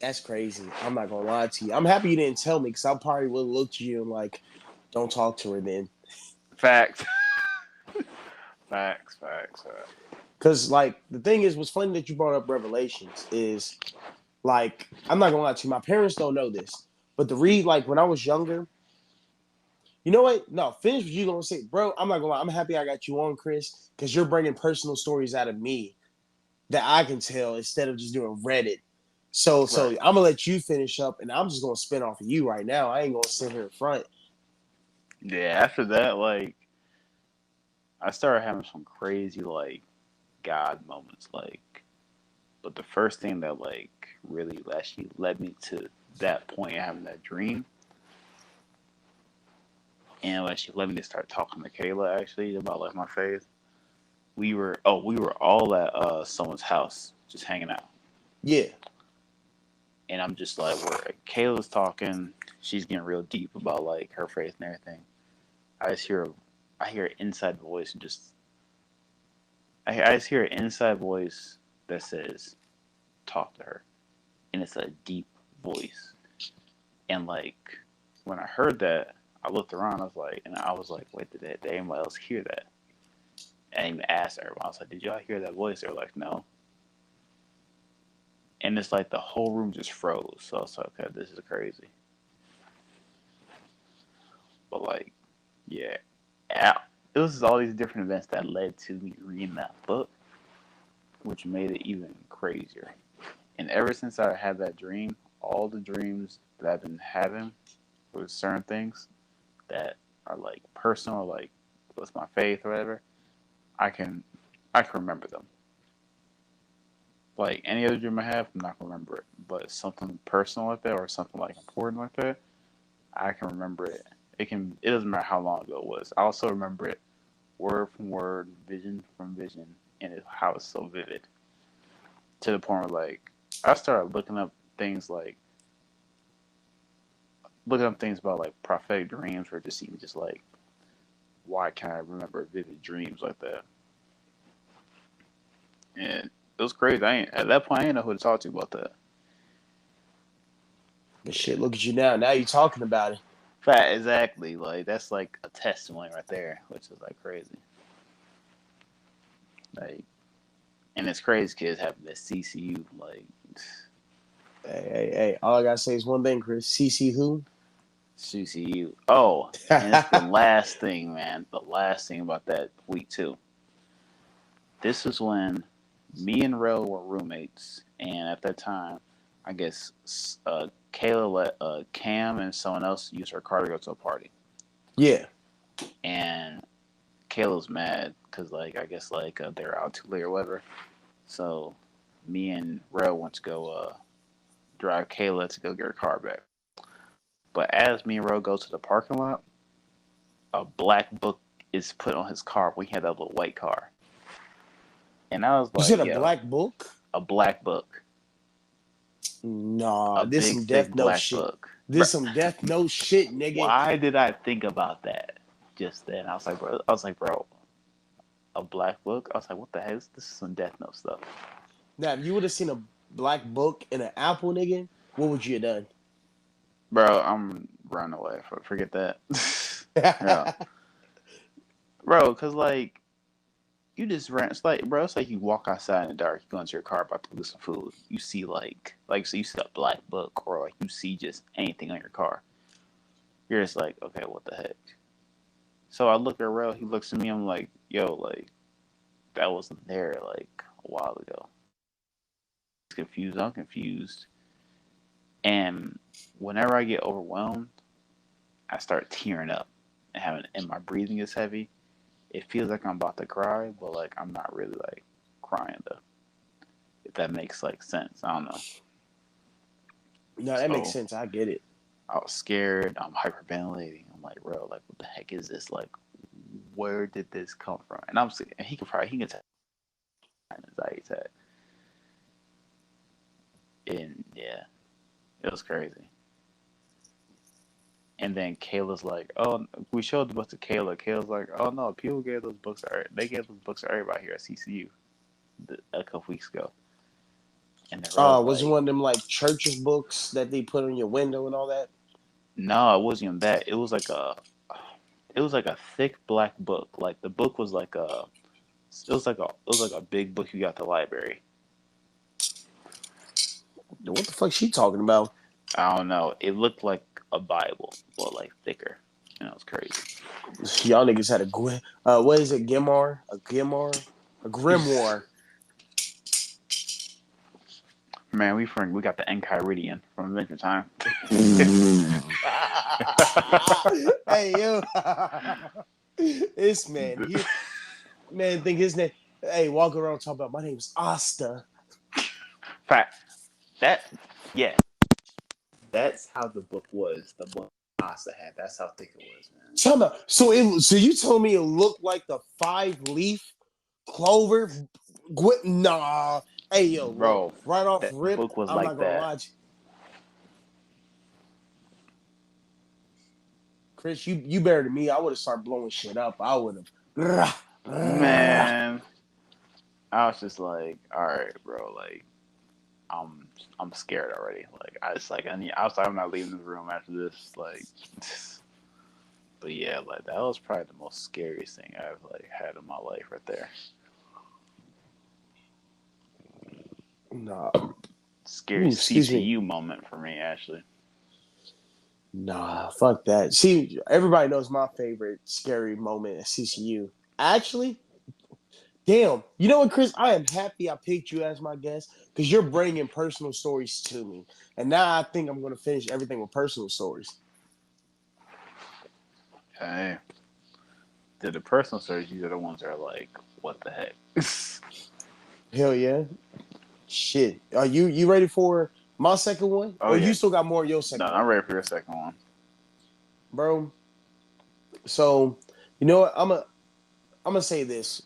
That's crazy. I'm not gonna lie to you. I'm happy you didn't tell me because I probably would have looked at you and like, don't talk to her then. Facts, facts. Because like the thing is, what's funny that you brought up Revelations is like I'm not gonna lie to you. My parents don't know this, but the read like when I was younger. You know what? No, finish what you gonna say, bro. I'm not gonna lie. I'm happy I got you on, Chris, because you're bringing personal stories out of me that I can tell instead of just doing Reddit. So Right. I'm gonna let you finish up, and I'm just gonna spin off of you right now. I ain't gonna sit here in front. Yeah. After that, like, I started having some crazy like God moments, like. But the first thing that like really actually led me to that point of having that dream, and actually led me to start talking to Kayla actually about like my faith. We were all at someone's house just hanging out, Yeah, and I'm just like where Kayla's talking, she's getting real deep about like her faith and everything. I just hear I hear an inside voice and just I just hear an inside voice that says talk to her, and it's a deep voice. And like when I heard that, I looked around. I was like, wait, did anybody else hear that? And I even asked everyone. I was like, did y'all hear that voice? They were like, no. And it's like the whole room just froze. So I was like, okay, this is crazy. But like, yeah, it was all these different events that led to me reading that book. which made it even crazier. And ever since I had that dream, all the dreams that I've been having with certain things that are like personal, like what's my faith or whatever, I can I can remember them. Like any other dream I have, I'm not gonna remember it. But something personal like that or something like important like that, I can remember it. It doesn't matter how long ago it was. I also remember it word from word, vision from vision, and how it's so vivid. To the point where like I started looking up things about like prophetic dreams or just even just like why can't I remember vivid dreams like that? And it was crazy. At that point I didn't know who to talk to about that. But shit, look at you now. Now you're talking about it. Fact, exactly. Like that's like a testimony right there, which is like crazy. Like, and it's crazy kids having this CCU. Like, Hey. All I gotta say is one thing, Chris. CC who? CCU. Oh, and it's the last thing, man. The last thing about that week too. This was when me and Rel were roommates, and at that time, I guess Kayla let Cam and someone else use her car to go to a party, Yeah. and Kayla's mad because like I guess like they're out too late or whatever. So me and Rel went to go drive Kayla to go get her car back. But as me and Rel go to the parking lot, a black book is put on his car. We had that little white car, and I was You like, said a "Yo, black book? a black book, Nah, a this big some thick Death Note black shit. book." Bro, This some Death Note shit, nigga. why did I think about that just then? I was like, bro, a black book. I was like, what the heck? This is some Death Note stuff, Now, if you would have seen a black book and an apple, nigga, what would you have bro. I'm running away. Forget that. Yeah, done? bro, cause like you just ran. It's like, bro, it's like you walk outside in the dark. You go into your car about to get some food. You see so you see a black book, or like you see just anything on your car. You're just like, okay, what the heck? So I look at Rel. He looks at me. I'm like, yo, like that wasn't there like a while ago. He's confused. I'm confused. And whenever I get overwhelmed, I start tearing up and my breathing is heavy. It feels like I'm about to cry, but like I'm not really like crying though. If that makes like sense. I don't know. No, that makes So sense. I get it. I was scared. I'm hyperventilating. I'm like, bro, like what the heck is this? Like, where did this come from? And he can tell anxiety attack. And yeah, it was crazy. And then Kayla's like, "Oh, we showed the book to Kayla." Kayla's like, "Oh no, people gave those books. They gave those books to everybody here at CCU a couple weeks ago." And then Rel's Was it like, one of them like churches books that they put on your window and all that? "No, it wasn't even that. It was like a thick black book. Like the book was like it was like a big book you got at the library. What the fuck she talking about? I don't know. It looked like a Bible, but like thicker. And it was crazy. Y'all niggas had what is it? A grimoire. Man, we got the Enchiridion from Adventure Time. Hey yo, this man, man think his name. Hey, walk around talking about my name's Asta. Fact. That, yeah, that's how the book was. The book Asa had. That's how thick it was, man. So you told me it looked like the 5-leaf clover? Nah. Hey yo, look, Bro, right off that rip, book was I'm not like gonna that. lie to you. Chris, you better than me. I would have started blowing shit up. I would have. Man, I was just like, all right, bro. Like, I'm scared already. Like, I just like, I'm not leaving the room after this. Like, but yeah, like that was probably the most scariest thing I've like had in my life right there. Nah. Scary Ooh, excuse me. CCU moment for me, actually. Nah, fuck that. See, everybody knows my favorite scary moment at CCU. Actually, Damn. You know what, Chris? I am happy I picked you as my guest because you're bringing personal stories to me. And now I think I'm going to finish everything with personal stories. Hey, the personal stories, these are the ones that are like, what the heck? Hell yeah. Shit. Are you ready for my second one? Oh Or you yeah. still got more of your No, second I'm one? ready for your second one. Bro. So, you know what? I'm gonna say this.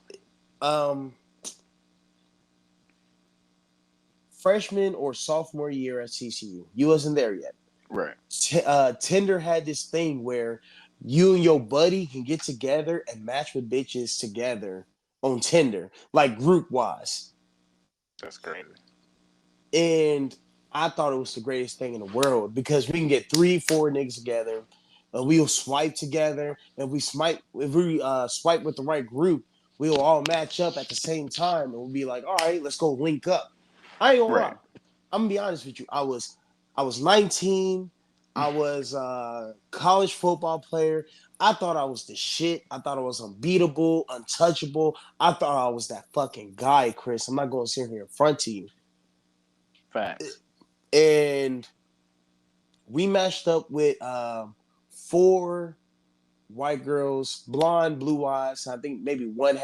Um Freshman or sophomore year at CCU. You wasn't there yet. Right. Tinder had this thing where you and your buddy can get together and match with bitches together on Tinder, like group wise. That's crazy. And I thought it was the greatest thing in the world because we can get three, four niggas together, and we'll swipe together. And if we swipe with the right group, we'll all match up at the same time, and we'll be like, all right, let's go link up. I ain't gonna lie. Right. I'm gonna be honest with you. I was 19. I was a college football player. I thought I was the shit. I thought I was unbeatable, untouchable. I thought I was that fucking guy, Chris. I'm not going to sit here in front of you. Facts. And we matched up with four white girls, blonde, blue eyes. I think maybe one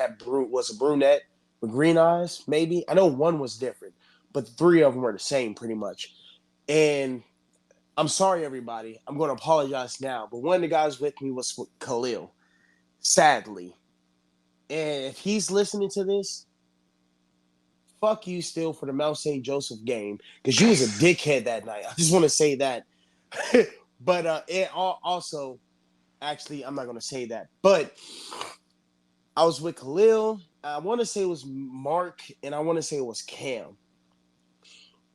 was a brunette with green eyes. Maybe I know one was different, but the three of them were the same pretty much. And I'm sorry, everybody. I'm going to apologize now, but one of the guys with me was Khalil. Sadly, and if he's listening to this, fuck you still for the Mount St. Joseph game because you was a dickhead that night. I just want to say that. But it also, actually, I'm not going to say that. But I was with Khalil. I want to say it was Mark, and I want to say it was Cam.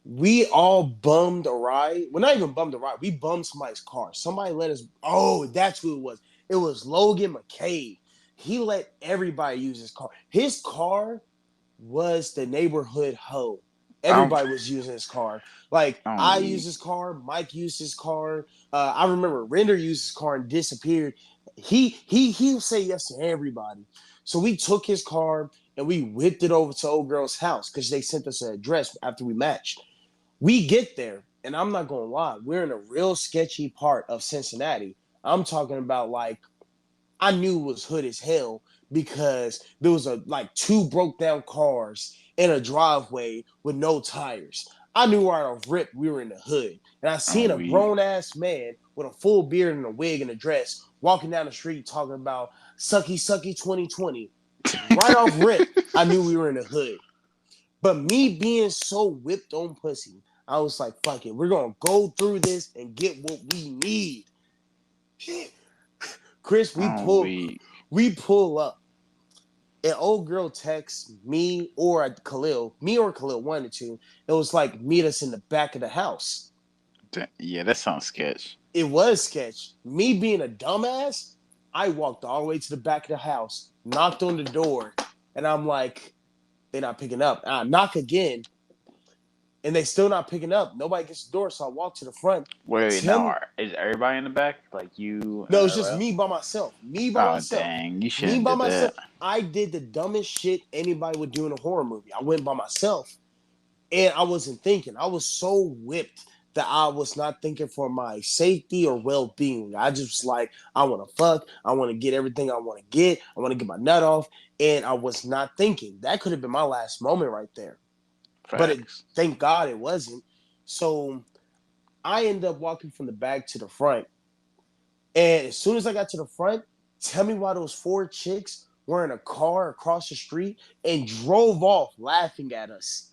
We all bummed a ride. Well, not even bummed a ride. We bummed somebody's car. Somebody let us. Oh, that's who it was. It was Logan McCabe. He let everybody use his car. His car was the neighborhood hoe. I don't. Everybody was using his car. Like I'm I used weak. his car, Mike used his car. I remember Render used his car and disappeared. He say yes to everybody. So we took his car and we whipped it over to old girl's house because they sent us an address after we matched. We get there, and I'm not gonna lie, we're in a real sketchy part of Cincinnati. I'm talking about like I knew it was hood as hell because there was like two broke down cars in a driveway with no tires. I knew right off rip we were in the hood. And I seen I'm a weak. grown ass man with a full beard and a wig and a dress walking down the street talking about sucky sucky 2020. Right off rip, I knew we were in the hood. But me being so whipped on pussy, I was like, fuck it, we're gonna go through this and get what we need. Chris, we I'm pull weak. we pull up. An old girl texts me or Khalil, one or two. It was like meet us in the back of the house. Yeah, that sounds sketch. It was sketch. Me being a dumbass, I walked all the way to the back of the house, knocked on the door, and I'm like, they're not picking up. And I knock again, and they still not picking up. Nobody gets the door, so I walk to the front. Wait, Tell now me, is everybody in the back? Like you and no, it's everybody just else? me by myself. Me by Oh myself. dang, you Me shouldn't by did myself. that. I did the dumbest shit anybody would do in a horror movie. I went by myself. And I wasn't thinking. I was so whipped that I was not thinking for my safety or well being. I just was like, I want to fuck. I want to get everything I want to get. I want to get my nut off. And I was not thinking. That could have been my last moment right there. But Facts. thank God it wasn't. So I ended up walking from the back to the front. And as soon as I got to the front, tell me why those four chicks were in a car across the street and drove off laughing at us.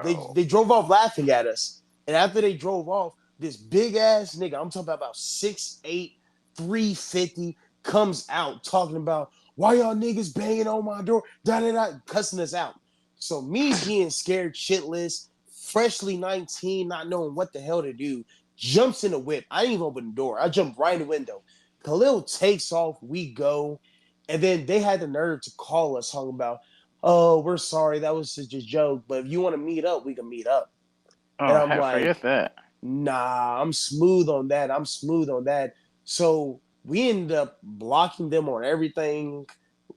They Bro. they drove off laughing at us. And after they drove off, this big ass nigga, I'm talking about 6'8", 350, comes out talking about why y'all niggas banging on my door, da da da, cussing us out. So me being scared shitless, freshly 19, not knowing what the hell to do, jumps in the whip. I didn't even open the door. I jumped right in the window. Khalil takes off, we go, and then they had the nerve to call us talking about, oh, we're sorry, that was just a joke, but if you want to meet up, we can meet up. And Oh I'm heck, forget like, that. nah, I'm smooth on that. I'm smooth on that. So we ended up blocking them on everything.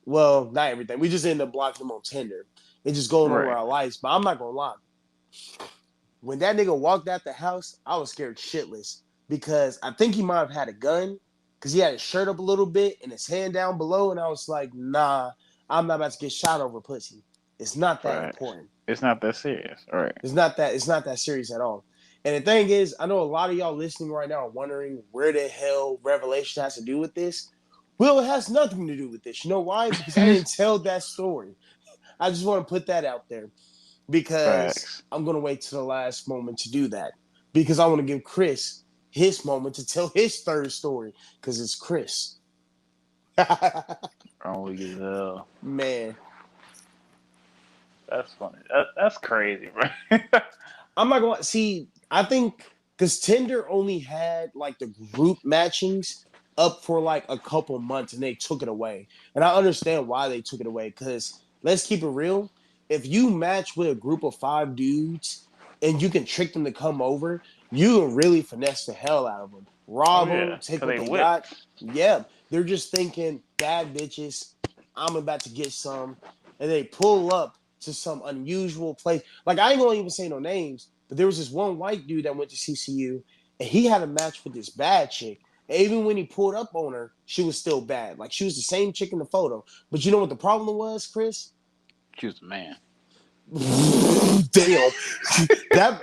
Well, not everything. We just ended up blocking him on Tinder and just going on with Right. our lives. But I'm not gonna lie. When that nigga walked out the house, I was scared shitless because I think he might have had a gun because he had his shirt up a little bit and his hand down below, and I was like, nah, I'm not about to get shot over pussy. It's not that Facts. important. It's not that serious. Right. It's not that serious at all. And the thing is, I know a lot of y'all listening right now are wondering where the hell Revelation has to do with this. Well, it has nothing to do with this. You know why? Because I didn't tell that story. I just want to put that out there because Facts. I'm going to wait to the last moment to do that because I want to give Chris his moment to tell his third story because it's Chris. Oh, yeah. Man, That's funny. That's crazy, bro. I'm not going to see. I think because Tinder only had like the group matchings up for like a couple months and they took it away. And I understand why they took it away because let's keep it real. If you match with a group of 5 dudes and you can trick them to come over, you can really finesse the hell out of them, Oh rob them, yeah, take cause what they they whip. got. Yeah, they're just thinking bad bitches. I'm about to get some, and they pull up to some unusual place. Like I ain't gonna even say no names, but there was this one white dude that went to CCU, and he had a match with this bad chick. And even when he pulled up on her, she was still bad. Like she was the same chick in the photo. But you know what the problem was, Chris? Choose a man. Damn, that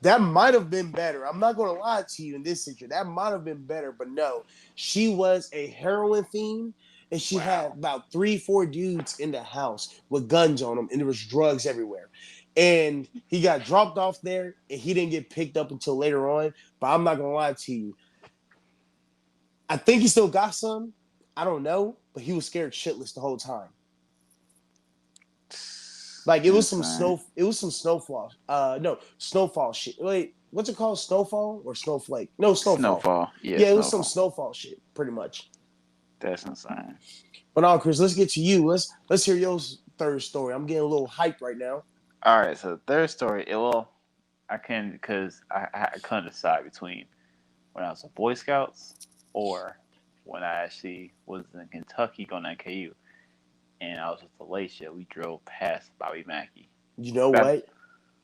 that might have been better. I'm not gonna lie to you in this situation. That might have been better, but no, she was a heroin fiend, and she had Wow. about 3, 4 dudes in the house with guns on them, and there was drugs everywhere. And he got dropped off there, and he didn't get picked up until later on. But I'm not gonna lie to you. I think he still got some. I don't know, but he was scared shitless the whole time. Like Insane. it was some snowfall. No, snowfall shit. Wait, what's it called? Snowfall or snowflake? No, snowfall. Snowfall. Yeah, Yeah, it was some snowfall. snowfall shit, pretty much. That's insane. But now, Chris, let's get to you. Let's hear your third story. I'm getting a little hype right now. All right. So the third story. Well, I can because I couldn't decide between when I was in Boy Scouts or when I actually was in Kentucky going to KU, and I was with Alicia. We drove past Bobby Mackey. You know That what?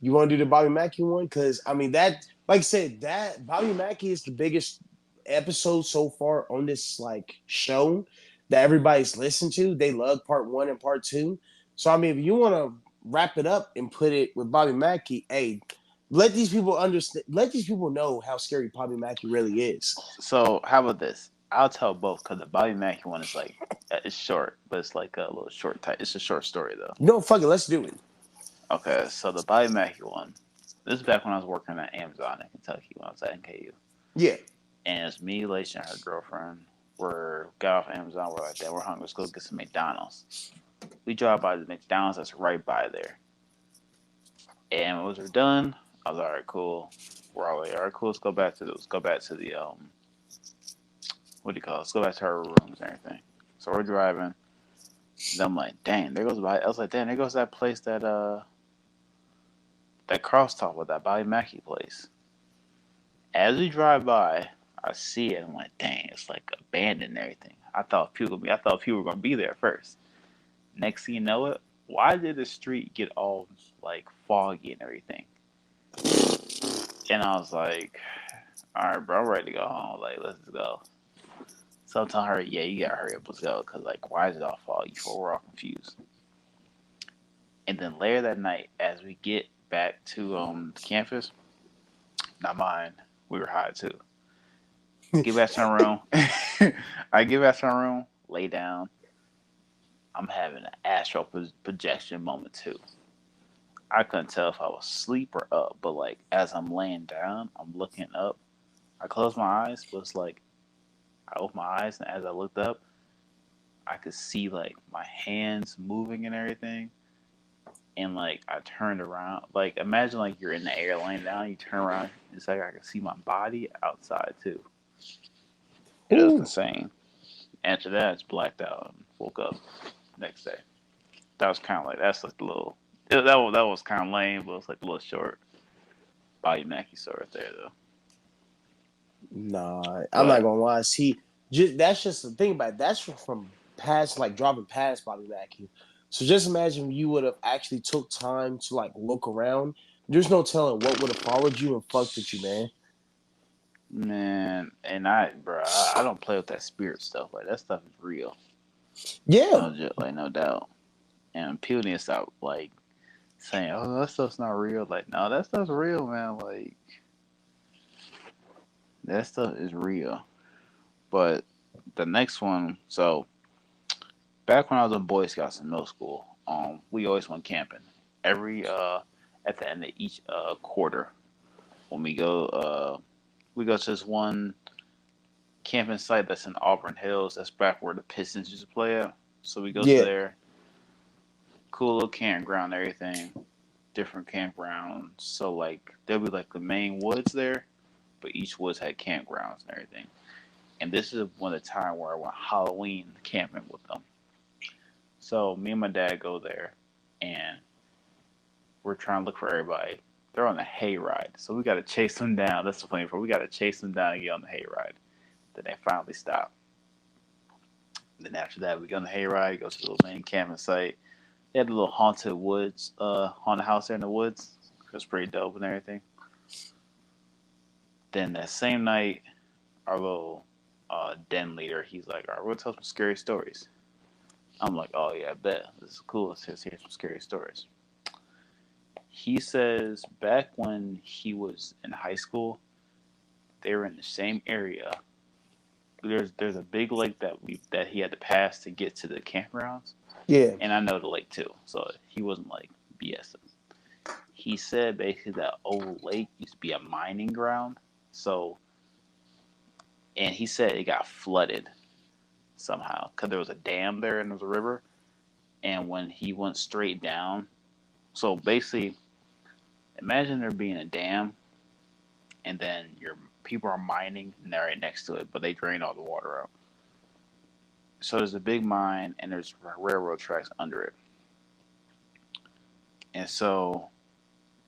You want to do the Bobby Mackey one? Because I mean that, like I said, that Bobby Mackey is the biggest episode so far on this like show that everybody's listened to. They love part 1 and part 2. So I mean, if you want to wrap it up and put it with Bobby Mackey, hey, let these people understand. Let these people know how scary Bobby Mackey really is. So how about this? I'll tell both because the Bobby Mackey one is like it's short, but it's like a little short type. It's a short story though. No, fuck it, let's do it. Okay, so the Bobby Mackey one. This is back when I was working at Amazon in Kentucky when I was at NKU, Yeah, and it's me, Lacey, and her girlfriend. We're got off Amazon. We're like, "Damn, we're hungry. Let's go get some McDonald's." We drive by the McDonald's that's right by there, and once we're done, I was like, all right, cool. We're all like, all right, cool. Let's go back to the what do you call it? Let's go back to our rooms and everything. So we're driving. Then I'm like, dang, there goes by. I was like, damn, there goes that place that crosstalk with that Bobby Mackey place. As we drive by, I see it. I'm like, dang, it's like abandoned and everything. I thought people were gonna be there first. Next thing you know it, why did the street get all like foggy and everything? And I was like, all right, bro, I'm ready to go home. Like, let's go. So I'm telling her, yeah, you gotta hurry up, let's go. Cause like, why is it all foggy? For we're all confused. And then later that night, as we get back to the campus, not mine, we were high too. Get back to my room. I get back to my room, lay down. I'm having an astral projection moment too. I couldn't tell if I was asleep or up, but like as I'm laying down, I'm looking up. I close my eyes, but it's like I open my eyes, and as I looked up, I could see like my hands moving and everything. And like I turned around, like imagine like you're in the air laying down, you turn around, it's like I could see my body outside too. It was ooh, insane. After that, it's blacked out and woke up next day. That was kind of like that's like a little. That was kind of lame, but it's like a little short. Bobby Mackey story right there though. nah, I'm not But gonna lie. See, that's just the thing about it. That's from pass, like dropping past Bobby Mackey. So just imagine you would have actually took time to like look around. There's no telling what would have followed you and fucked with you, man. Man, and bro, I don't play with that spirit stuff. Like that stuff is real. Yeah, No doubt. And people need to stop like saying, "Oh, that stuff's not real." Like, no, that stuff's real, man. Like that stuff is real. But the next one, so back when I was in Boy Scouts in middle school, we always went camping. Every at the end of each quarter, when we go to this one camping site that's in Auburn Hills. That's back where the Pistons used to play at. So we go to yeah, there. Cool little campground, everything. Different campgrounds. So like there'll be like the main woods there, but each woods had campgrounds and everything. And this is one of the time where I went Halloween camping with them. So me and my dad go there, and we're trying to look for everybody. They're on a hayride, so we got to chase them down. That's the funny part. We got to chase them down and get on the hayride. Then they finally stop. Then after that, we go on the hayride, go to the little main camping site. They had a little haunted house there in the woods. It was pretty dope and everything. Then that same night, our little den leader, he's like, "All right, we'll tell some scary stories." I'm like, "Oh yeah, I bet this is cool. Let's hear some scary stories." He says back when he was in high school, they were in the same area. There's a big lake that he had to pass to get to the campgrounds, yeah. and I know the lake too, so he wasn't like BSing. He said basically that old lake used to be a mining ground, so and he said it got flooded somehow because there was a dam there and there was a river, and when he went straight down, so basically imagine there being a dam and then your people are mining and they're right next to it, but they drain all the water out. So there's a big mine and there's railroad tracks under it. And so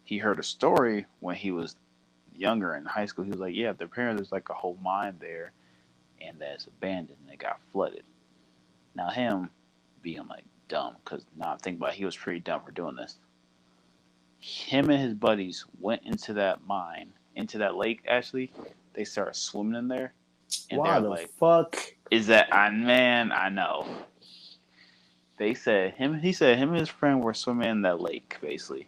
he heard a story when he was younger in high school. He was like, "Yeah, apparently there's like a whole mine there, and that's abandoned and it got flooded." Now him being like dumb, because now I'm thinking about it, he was pretty dumb for doing this. Him and his buddies went into that mine, into that lake. Actually, they started swimming in there, and Why they're the like, fuck? "Is that I man? I know." They said him. He said him and his friend were swimming in that lake. Basically,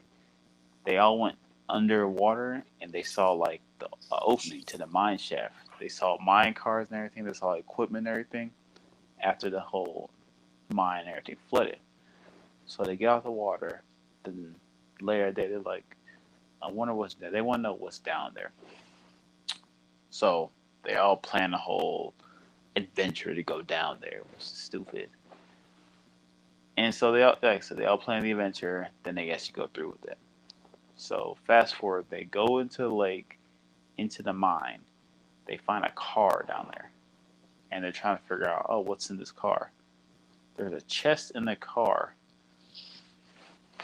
they all went underwater and they saw like the opening to the mine shaft. They saw mine cars and everything. They saw equipment and everything after the whole mine and everything flooded. So they get out the water. Then later they're like, "I wonder what's there." They want to know what's down there. So they all plan a whole adventure to go down there, which is stupid. And so they all, like I said, they all plan the adventure. Then they actually go through with it. So fast forward, they go into the lake, into the mine. They find a car down there, and they're trying to figure out, oh, what's in this car? There's a chest in the car,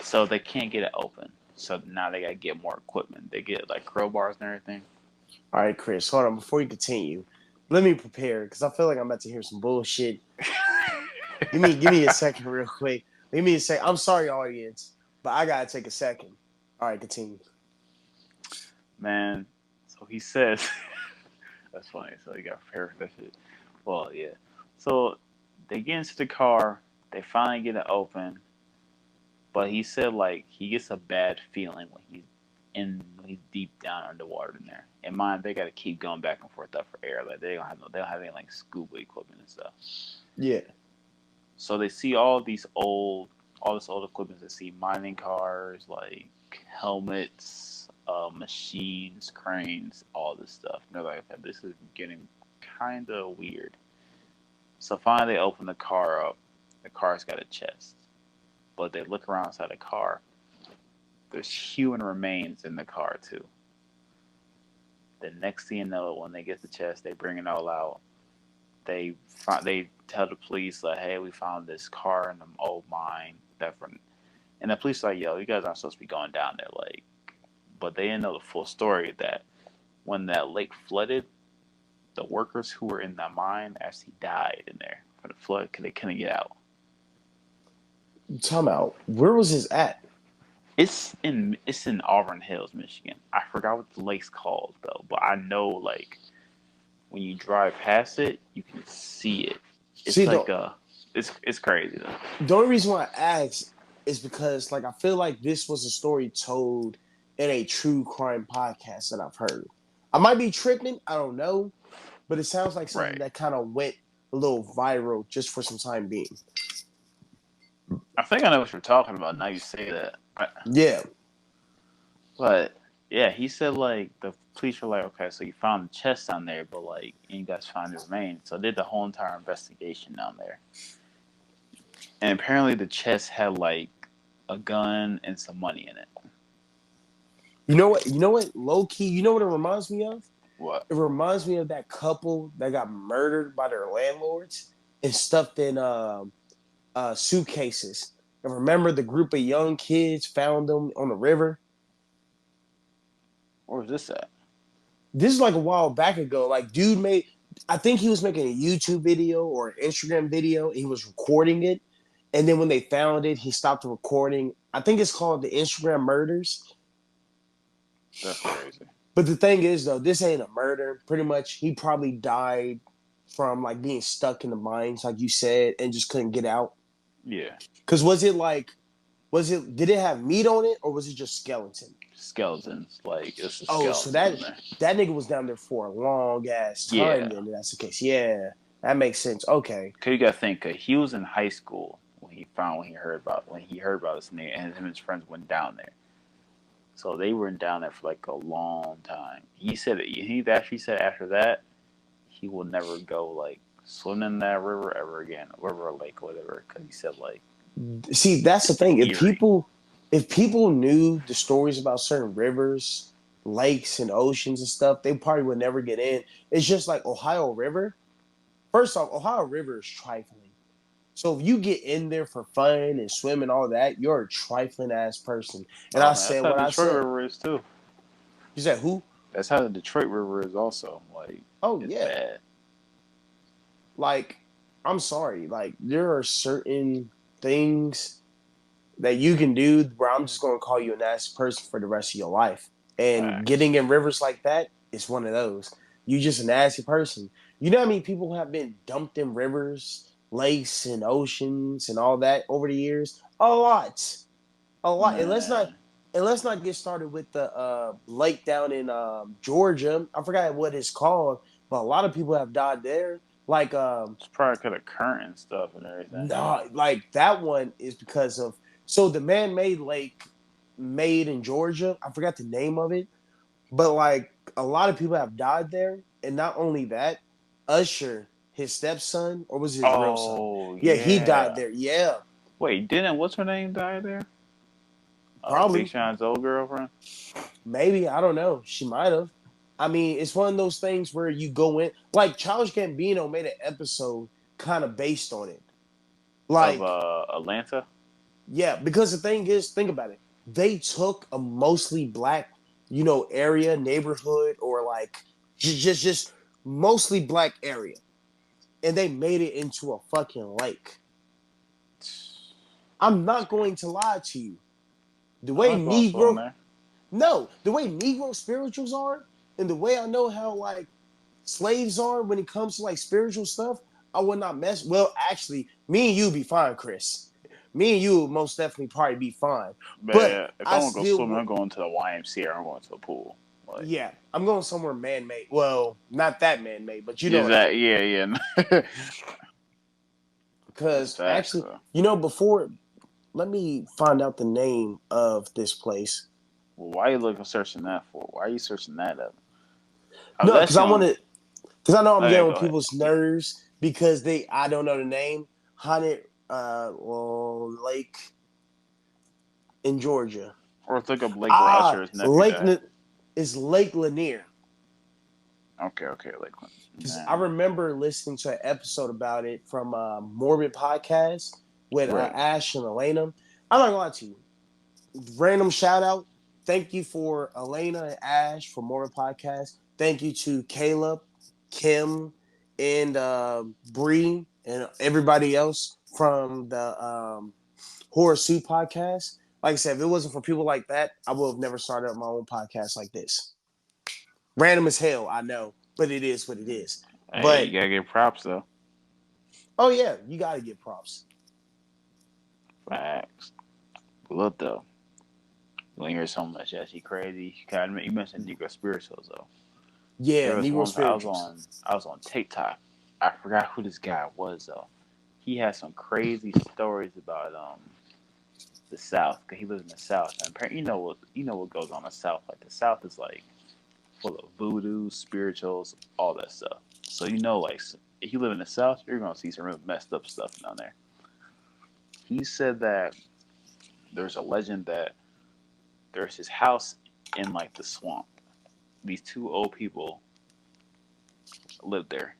so they can't get it open. So now they gotta get more equipment. They get like crowbars and everything. All right, Chris, hold on. Before you continue, let me prepare because I feel like I'm about to hear some bullshit. Give me a second, real quick. Give me a sec. I'm sorry, audience, but I gotta take a second. All right, continue. Man, so he says, that's funny. So you got prepared for that shit. Well, yeah. So they get into the car. They finally get it open. But he said like he gets a bad feeling when he's deep down underwater in there. In mind, they got to keep going back and forth up for air. Like they don't have any like scuba equipment and stuff. Yeah, So they see all this old equipment. They see mining cars, like helmets, machines, cranes, all this stuff. And they're like, this is getting kind of weird. So finally, they open the car up. The car's got a chest, but they look around inside the car. There's human remains in the car too. The next thing you know, when they get the chest, they bring it all out. They tell the police like, "Hey, we found this car in the old mine." And the police are like, "Yo, you guys aren't supposed to be going down there." Like, but they didn't know the full story that when that lake flooded, the workers who were in that mine actually died in there from the flood because they couldn't get out. Time out. Where was his at? It's in Auburn Hills, Michigan. I forgot what the lake's called though, but I know like when you drive past it, you can see it. See, It's like it's crazy though. the only reason why I asked is because like I feel like this was a story told in a true crime podcast that I've heard. I might be tripping, I don't know, but it sounds like something Right. that kind of went a little viral just for some time being. I think I know what you're talking about. Now you say that, Yeah. but yeah, he said like the police were like, okay, so you found the chest down there, but like you guys found the remains. So they did the whole entire investigation down there, and apparently the chest had like a gun and some money in it. You know what? You know what? Low key. You know what it reminds me of? What? It reminds me of that couple that got murdered by their landlords and stuffed in suitcases. And remember, the group of young kids found them on the river. Where was this at? This is like a while back ago. Like, dude made. I think he was making a YouTube video or an Instagram video. He was recording it, and then when they found it, he stopped the recording. I think it's called the Instagram Murders. That's crazy. But the thing is, though, this ain't a murder. Pretty much, he probably died from like being stuck in the mines, like you said, and just couldn't get out. Yeah. Because did it have meat on it or was it just skeleton? Skeletons. Like it's a Oh, skeleton so in there. that nigga was down there for a long ass time. Yeah. Then if that's the case. Yeah, that makes sense. Okay. Cause you gotta think, cause he was in high school when he heard about this nigga, and him and his friends went down there. So they were down there for like a long time. He actually said after that he will never go like swim in that river ever again, river or lake or whatever. Cause he said like See, that's the thing. eerie. If people knew the stories about certain rivers, lakes, and oceans and stuff, they probably would never get in. It's just like Ohio River. First off, Ohio River is trifling. So if you get in there for fun and swim and all that, you're a trifling ass person. And Oh I man, that's said how what the I Detroit said. River is too. You said who? That's how the Detroit River is also. Like Oh it's yeah. bad. Like, I'm sorry. Like, there are certain things that you can do where I'm just gonna call you a nasty person for the rest of your life. And Facts. getting in rivers like that is one of those. You just a nasty person. You know how many people have been dumped in rivers, lakes, and oceans and all that over the years? A lot. A lot. Man. And let's not get started with the lake down in Georgia. I forgot what it's called, but a lot of people have died there. Like It's probably because of current and stuff and everything. no, like that one is because of so the man-made lake made in Georgia. I forgot the name of it, but like a lot of people have died there, and not only that, Usher, his stepson, or was it his real son? Oh Yeah, he died yeah. there. Yeah, Wait, didn't what's her name die there? Big probably, Sean's old girlfriend. maybe I don't know. She might have. I mean, it's one of those things where you go in like Childish Gambino made an episode kind of based on it. Of Like Atlanta. yeah, because the thing is, think about it. They took a mostly black, area, neighborhood, or like just mostly black area, and they made it into a fucking lake. I'm not going to lie to you. The I'm way not going to swim Negro, there. no, the way Negro spirituals are, and the way I know how like slaves are when it comes to like spiritual stuff, I would not mess. Well, actually, me and you be fine, Chris. Me and you would most definitely probably be fine. But But yeah, if I I want to go still swimming, would. I'm going to the YMCA or I'm going to the pool. Like, Yeah, I'm going somewhere man-made. Well, not that man-made, but you know is what I that mean. yeah. That's Because facts actually, though. before, let me find out the name of this place. Well, why are you looking searching that for? Why are you searching that up? I was No, because I actually want on. to, because I know I'm Oh yeah, getting go on ahead. people's nerves because I don't know the name. Haunted, Lake in Georgia. Or let's look up Lake where Usher's nephew Lake died. is Lake Lanier. Okay, Lake. Because I Nah. remember listening to an episode about it from Morbid Podcast with Right. Ash and Elena. I'm not gonna lie to you. Random shout out. Thank you for Elena and Ash for Morbid Podcast. Thank you to Caleb, Kim, and Bree and everybody else from the Horror Soup podcast. Like I said, if it wasn't for people like that, I would have never started up my own podcast like this. Random as hell, I know, but it is what it is. Hey, But you gotta get props though. oh yeah, you gotta get props. Facts. Look though, when you hear so much that she crazy, you mentioned Negro spirituals though. Yeah, There was Negro one spirituals. I was on TikTok. I forgot who this guy was though. He had some crazy stories about the South because he lives in the South, and apparently you know what goes on in the South. Like the South is like full of voodoo, spirituals, all that stuff. So you know, like if you live in the South, you're gonna see some real messed up stuff down there. He said that there's a legend that there's his house in like the swamp. These two old people lived there.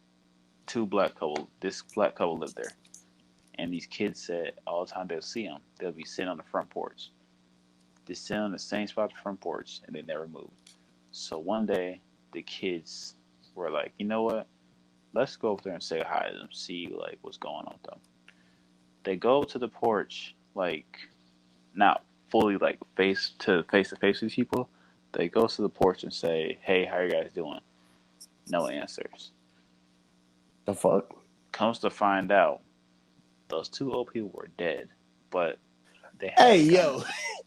Two black couple. This black couple lived there, and these kids said all the time they'll see him. They'll be sitting on the front porch, just sitting on the same spot the front porch, and they never moved. So one day, the kids were like, you know what? Let's go over there and say hi to them, see like what's going on with them. They go to the porch, like not fully like face to face with people. They go to the porch and say, "Hey, how you guys doing?" No answers. The fuck? Comes to find out, those two old people were dead, but they Hey had guns. yo,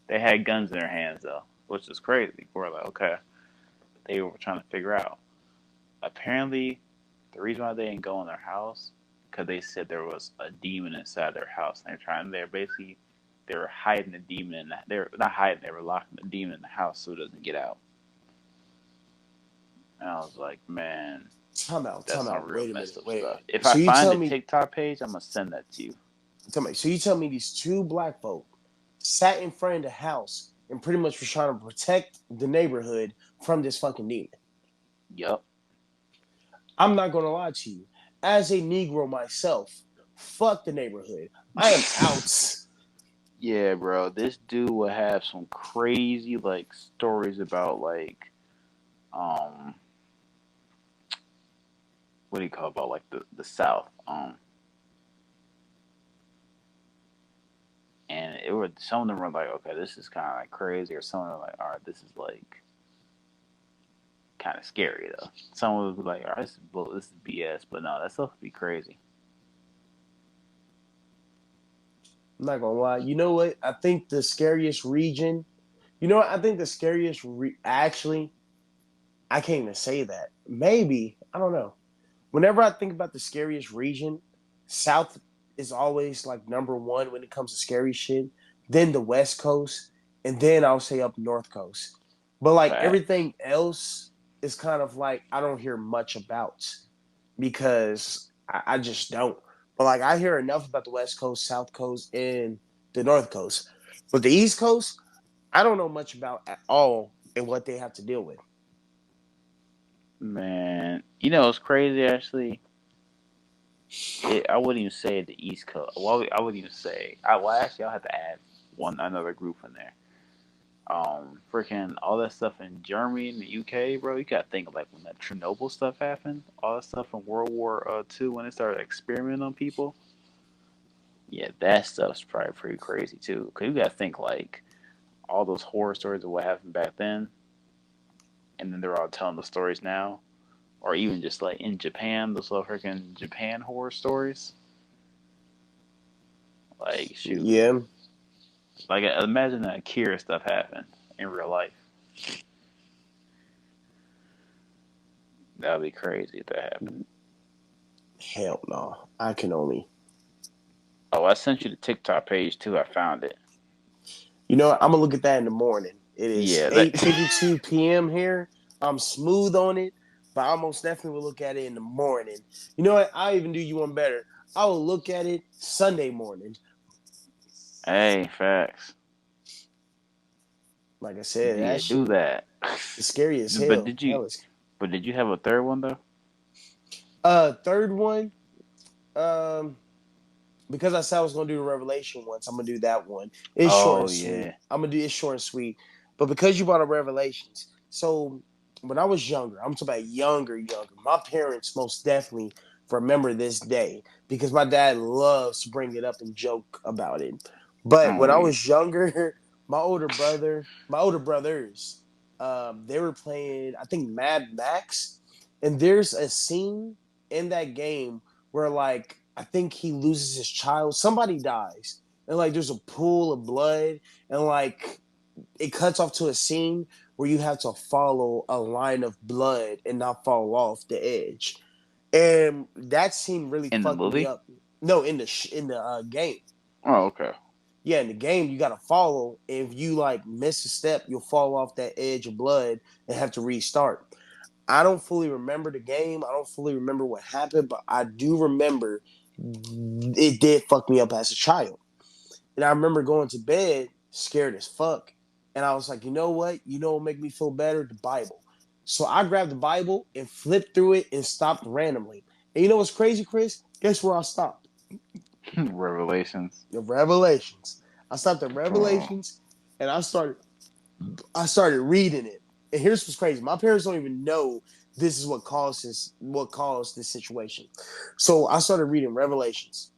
They had guns in their hands though, which is crazy. We're like, okay, they were trying to figure out. Apparently, the reason why they didn't go in their house because they said there was a demon inside their house. And they were hiding the demon in that. They were not hiding. They were locking the demon in the house so it doesn't get out. And I was like, man, that's time some out. real Wait a messed minute, up wait a stuff. minute. If I So you find tell the me, TikTok page, I'm gonna send that to you. so you tell me these two black folk sat in front of the house and pretty much was trying to protect the neighborhood from this fucking demon. Yup. I'm not gonna lie to you. As a Negro myself, fuck the neighborhood. I am out. Yeah, bro. This dude will have some crazy like stories about like um what do you call it, about like the South. And it were some of them were like, okay, this is kind of like crazy, or some of them were like, all right, this is like kind of scary though. Some would be like, all right, this is BS, but no, that stuff would be crazy. I'm not gonna lie. You know what? I think the scariest region. You know what? I think the scariest. Actually, I can't even say that. Maybe I don't know. Whenever I think about the scariest region, South is always like number one when it comes to scary shit. Then the West Coast, and then I'll say up North Coast. But like Facts. everything else is kind of like I don't hear much about because I just don't. But like I hear enough about the West Coast, South Coast, and the North Coast. But the East Coast, I don't know much about at all and what they have to deal with. Man, you know it's crazy actually. I wouldn't even say the East Coast. Well, I wouldn't even say. Well, actually, I'll have to add one another group in there. Freaking all that stuff in Germany and the UK, bro. You gotta think of like when that Chernobyl stuff happened, all that stuff in World War II when they started experimenting on people. Yeah, that stuff's probably pretty crazy too. Cause you gotta think like all those horror stories of what happened back then, and then they're all telling the stories now, or even just like in Japan, those little freaking Japan horror stories. Like shoot, Yeah, like imagine that Akira stuff happened in real life. That'd be crazy if that happened. hell no. I can only. Oh, I sent you the TikTok page too. I found it. You know what? I'm gonna look at that in the morning. It is Yeah, that 8:52 p.m. here. I'm smooth on it, but I most definitely will look at it in the morning. You know what? I'll even do you one better. I will look at it Sunday morning. hey, facts. Like I said, that Yeah, do shit that. is scary as but hell. did you? Hell is. But did you have a third one though? Third one. Um, because I said I was gonna do the Revelation once, I'm gonna do that one. It's short Oh and sweet. yeah. I'm gonna do it short and sweet. But because you brought up Revelations, so when I was younger, I'm talking about younger. My parents most definitely remember this day because my dad loves to bring it up and joke about it. But I'm when I weak. was younger, my older brothers, they were playing, I think, Mad Max, and there's a scene in that game where, like, I think he loses his child, somebody dies, and like there's a pool of blood, and like it cuts off to a scene where you have to follow a line of blood and not fall off the edge. And that scene really In the fucked me movie? up. No, in the game. Oh, okay. Yeah, in the game you gotta follow. If you like miss a step, you'll fall off that edge of blood and have to restart. I don't fully remember the game. I don't fully remember what happened, but I do remember it did fuck me up as a child. And I remember going to bed scared as fuck. And I was like, you know what? You know what make me feel better? The Bible. So I grabbed the Bible and flipped through it and stopped randomly. And you know what's crazy, Chris? Guess where I stopped? Revelations. The Revelations. I stopped at Bro. Revelations and I started reading it. And here's what's crazy. My parents don't even know this is what caused this situation. So I started reading Revelations.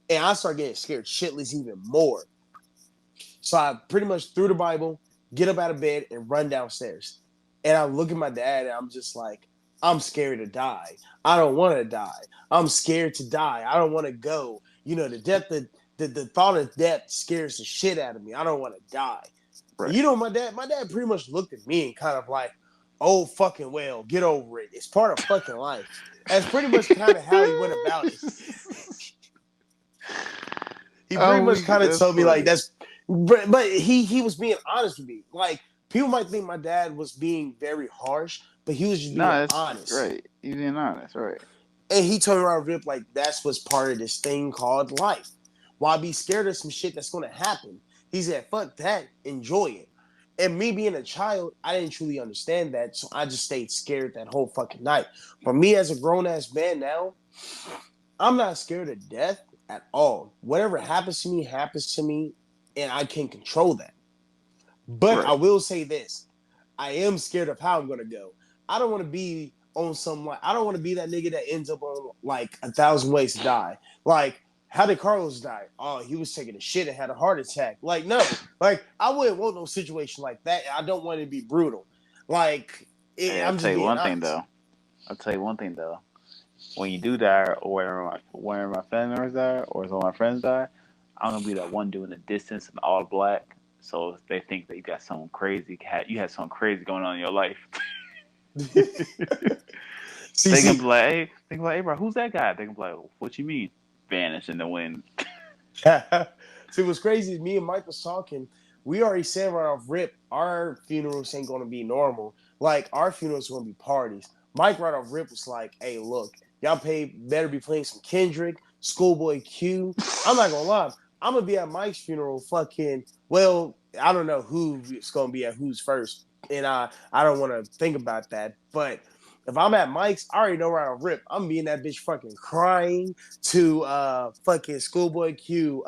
And I started getting scared shitless even more. So I pretty much threw the Bible, get up out of bed, and run downstairs. And I look at my dad, and I'm just like, I'm scared to die. I don't want to die. I'm scared to die. I don't want to go. You know, the thought of death scares the shit out of me. I don't want to die. And Right. you know, my dad pretty much looked at me and kind of like, oh fucking well, get over it. It's part of fucking life. That's pretty much kind of how he went about it. He pretty I'm much weak. kind of That's told me like funny. that's, but he was being honest with me. Like people might think my dad was being very harsh, but he was just No, being that's honest. right. You being honest, right? And he told me around rip like that's what's part of this thing called life. Why be scared of some shit that's gonna happen? He said, "Fuck that, enjoy it." And me being a child, I didn't truly understand that, so I just stayed scared that whole fucking night. But me as a grown ass man now, I'm not scared of death at all. Whatever happens to me, and I can control that. But I Right. will say this: I am scared of how I'm gonna go. I don't want to be on some like I don't want to be that nigga that ends up on like 1,000 ways to die. Like how did Carlos die? Oh, he was taking a shit and had a heart attack. Like no, like I wouldn't want no situation like that. I don't want to be brutal. Like Hey, I'll I'm tell just you being one thing honest. though. I'll tell you one thing though. When you do die, or whenever my family members die, or some of my friends die, I'm gonna be that one dude in the distance in all black. So they think that you got something crazy. You had something crazy going on in your life. see, They can see, be like, hey, bro, who's that guy? They can be like, what you mean? Vanish in the wind. See, what's crazy is me and Mike was talking. We already said right off rip, our funerals ain't gonna be normal. Like our funerals gonna be parties. Mike right off rip was like, "Hey, look, y'all better be playing some Kendrick, Schoolboy Q." I'm not gonna lie, I'm gonna be at Mike's funeral. Fucking well, I don't know who's gonna be at who's first, and I don't want to think about that. But if I'm at Mike's, I already know right off rip, I'm being that bitch fucking crying to fucking Schoolboy Q,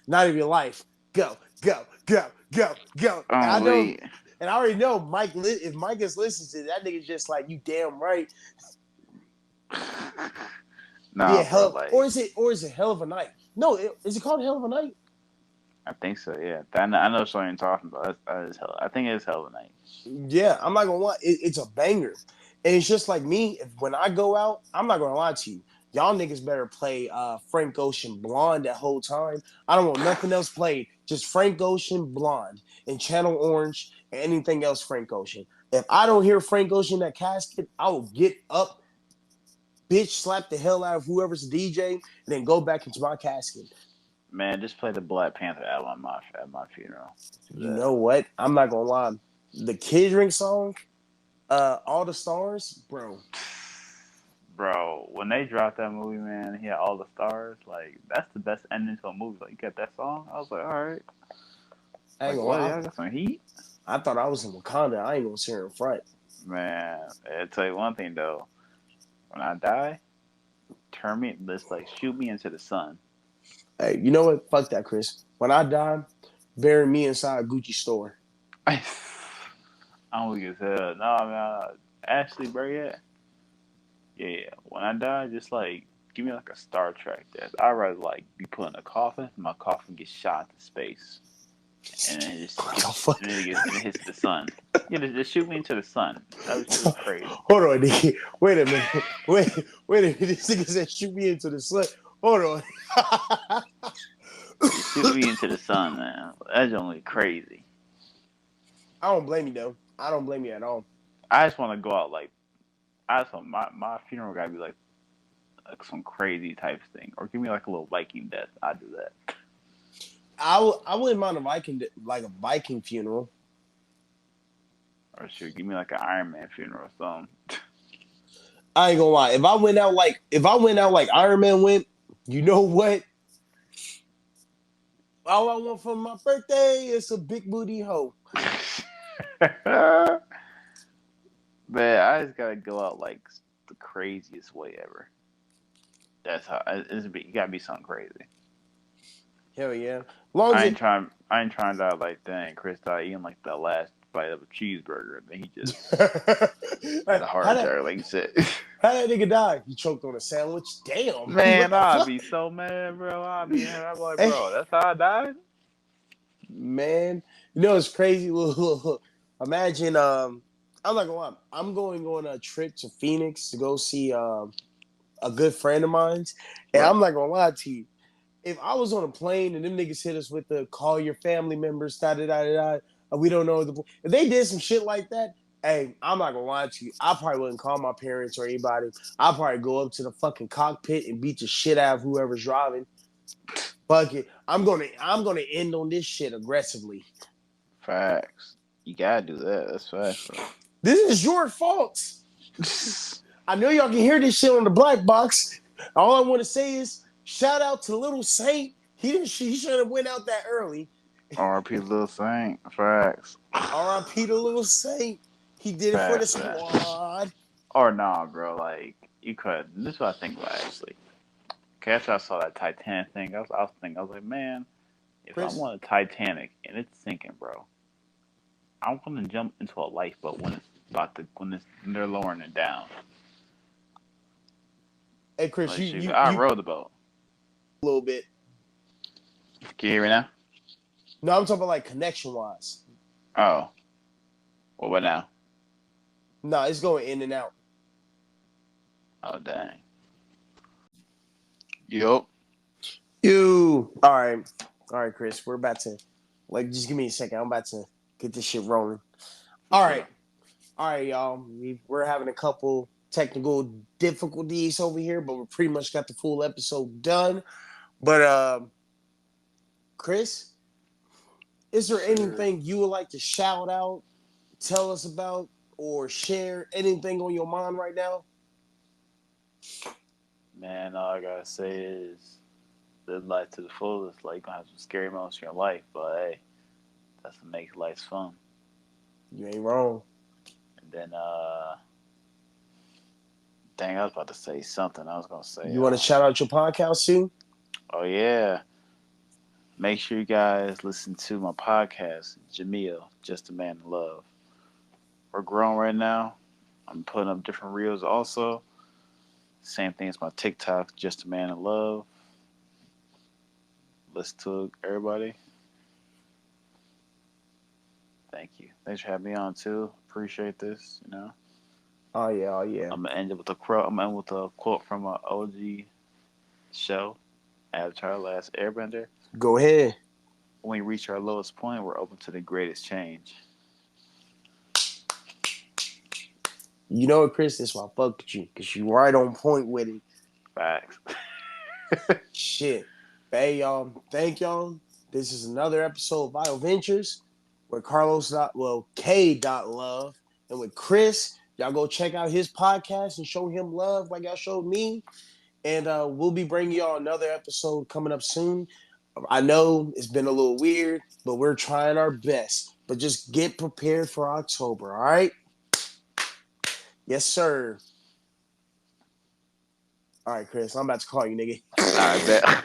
Night of Your Life. Go, go, go, go, go. And I Oh know, wait. and I already know Mike. If Mike is listening to that nigga's just like you, damn right. Be a Nah, bro. hell, Like, or is it hell of a night? No, is it called hell of a night? I think so. Yeah. I know what you're talking about. That is hell. I think it is hell of a night. Yeah, I'm not gonna lie, it's a banger. And it's just like me, if when I go out, I'm not gonna lie to you. Y'all niggas better play Frank Ocean Blonde that whole time. I don't want nothing else played. Just Frank Ocean Blonde and Channel Orange and anything else Frank Ocean. If I don't hear Frank Ocean that casket, I will get up, bitch, slap the hell out of whoever's DJ, and then go back into my casket. Man, just play the Black Panther album at my funeral. Do You that. know what? I'm not gonna lie. The Kid Ring song, All the Stars, bro. Bro, when they dropped that movie, man, he had all the stars. Like, that's the best ending to a movie. Like, you got that song. I was like, all right. I ain't Like, gonna what? lie. Y'all got some heat, I thought I was in Wakanda. I ain't gonna sit here in front. man. I'll tell you one thing though. When I die, turn me, let's like shoot me into the sun. Hey, you know what? Fuck that, Chris. When I die, bury me inside a Gucci store. I'm weak as hell. No, man. Ashley, bro, yeah. Yeah. When I die, just like give me like a Star Trek death. I'd rather like be put in a coffin. My coffin gets shot into space, and then it just What the gets fuck? and it hits the sun. Yeah, just shoot me into the sun. That was just crazy. Hold on, nigga. Wait a minute. Wait a minute. This nigga said shoot me into the sun. Hold on. Just shoot me into the sun, man. That's only crazy. I don't blame you though. I don't blame you at all. I just want to go out like I just want my funeral gotta be like some crazy type thing, or give me like a little Viking death. I'd do that. I wouldn't mind a Viking like a Viking funeral. Or shoot, give me like an Iron Man funeral or something. I ain't gonna lie. If I went out like Iron Man went, you know what? All I want for my birthday is a big booty hoe. Man, I just gotta go out like the craziest way ever. That's how you gotta be something crazy. Hell yeah. Long as it I ain't trying to die like dang. Chris died eating like the last bite of a cheeseburger, and then he just had a how heart that attack, like you said. how that nigga die? He choked on a sandwich. Damn. What Man, the I'd fuck? be so mad, bro. I'm like, Hey, bro, that's how I died. man, you know it's crazy. Look. Imagine I'm not gonna lie. I'm going on a trip to Phoenix to go see a good friend of mine's. And Right. I'm not gonna lie to you. If I was on a plane and them niggas hit us with the call your family members, da da da da, we don't know if they did some shit like that. Hey, I'm not gonna lie to you. I probably wouldn't call my parents or anybody. I'll probably go up to the fucking cockpit and beat the shit out of whoever's driving. Fuck it. I'm gonna end on this shit aggressively. Facts. You gotta do that. That's facts, bro. This is your fault. I know y'all can hear this shit on the black box. All I want to say is shout out to Little Saint. He should have went out that early. R.P. Lil Saint. Facts. R.I.P. to Little Saint. He did it for the Facts, man. squad. Or nah, bro. Like you could. This is what I think about actually. Okay, after I saw that Titanic thing, I was thinking, I was like, man, if I'm Chris, on a Titanic and it's sinking, bro, I want to jump into a lifeboat when it's when they're lowering it down. hey Chris, Like you shoot, you I you rowed the boat. a little bit. Can you hear me now? No, I'm talking about like connection wise. Oh, well, what now? No, it's going in and out. Oh, dang. Yup. You all right, Chris. We're about to like just give me a second. I'm about to get this shit rolling. For All right. sure. All right, y'all. We're having a couple technical difficulties over here, but we pretty much got the full episode done. But Chris, is there Sure. anything you would like to shout out, tell us about, or share anything on your mind right now? Man, all I gotta say is live life to the fullest. Like, you're gonna have some scary moments in your life, but hey, that's what makes life fun. You ain't wrong. And then, dang, I was about to say something. I was gonna say, You want to shout out your podcast too? oh yeah, make sure you guys listen to my podcast, Jamil, Just a Man in Love. We're growing right now. I'm putting up different reels also. Same thing as my TikTok, Just a Man in Love. Listen to it, everybody. Thank you. Thanks for having me on too. Appreciate this. You know, Oh yeah, oh yeah. I'm gonna end it with a quote. I'm gonna end with a quote from an OG show, Avatar: Last Airbender. Go ahead. When we reach our lowest point, we're open to the greatest change. You know what, Chris? That's why I fuck with you, because you right on point with it. Facts. Shit. Hey, y'all. Thank y'all. This is another episode of Vital Ventures with K. Love. And with Chris, y'all go check out his podcast and show him love like y'all showed me. And we'll be bringing y'all another episode coming up soon. I know it's been a little weird, but we're trying our best. But just get prepared for October, all right? Yes, sir. All right, Chris, I'm about to call you, nigga. I bet.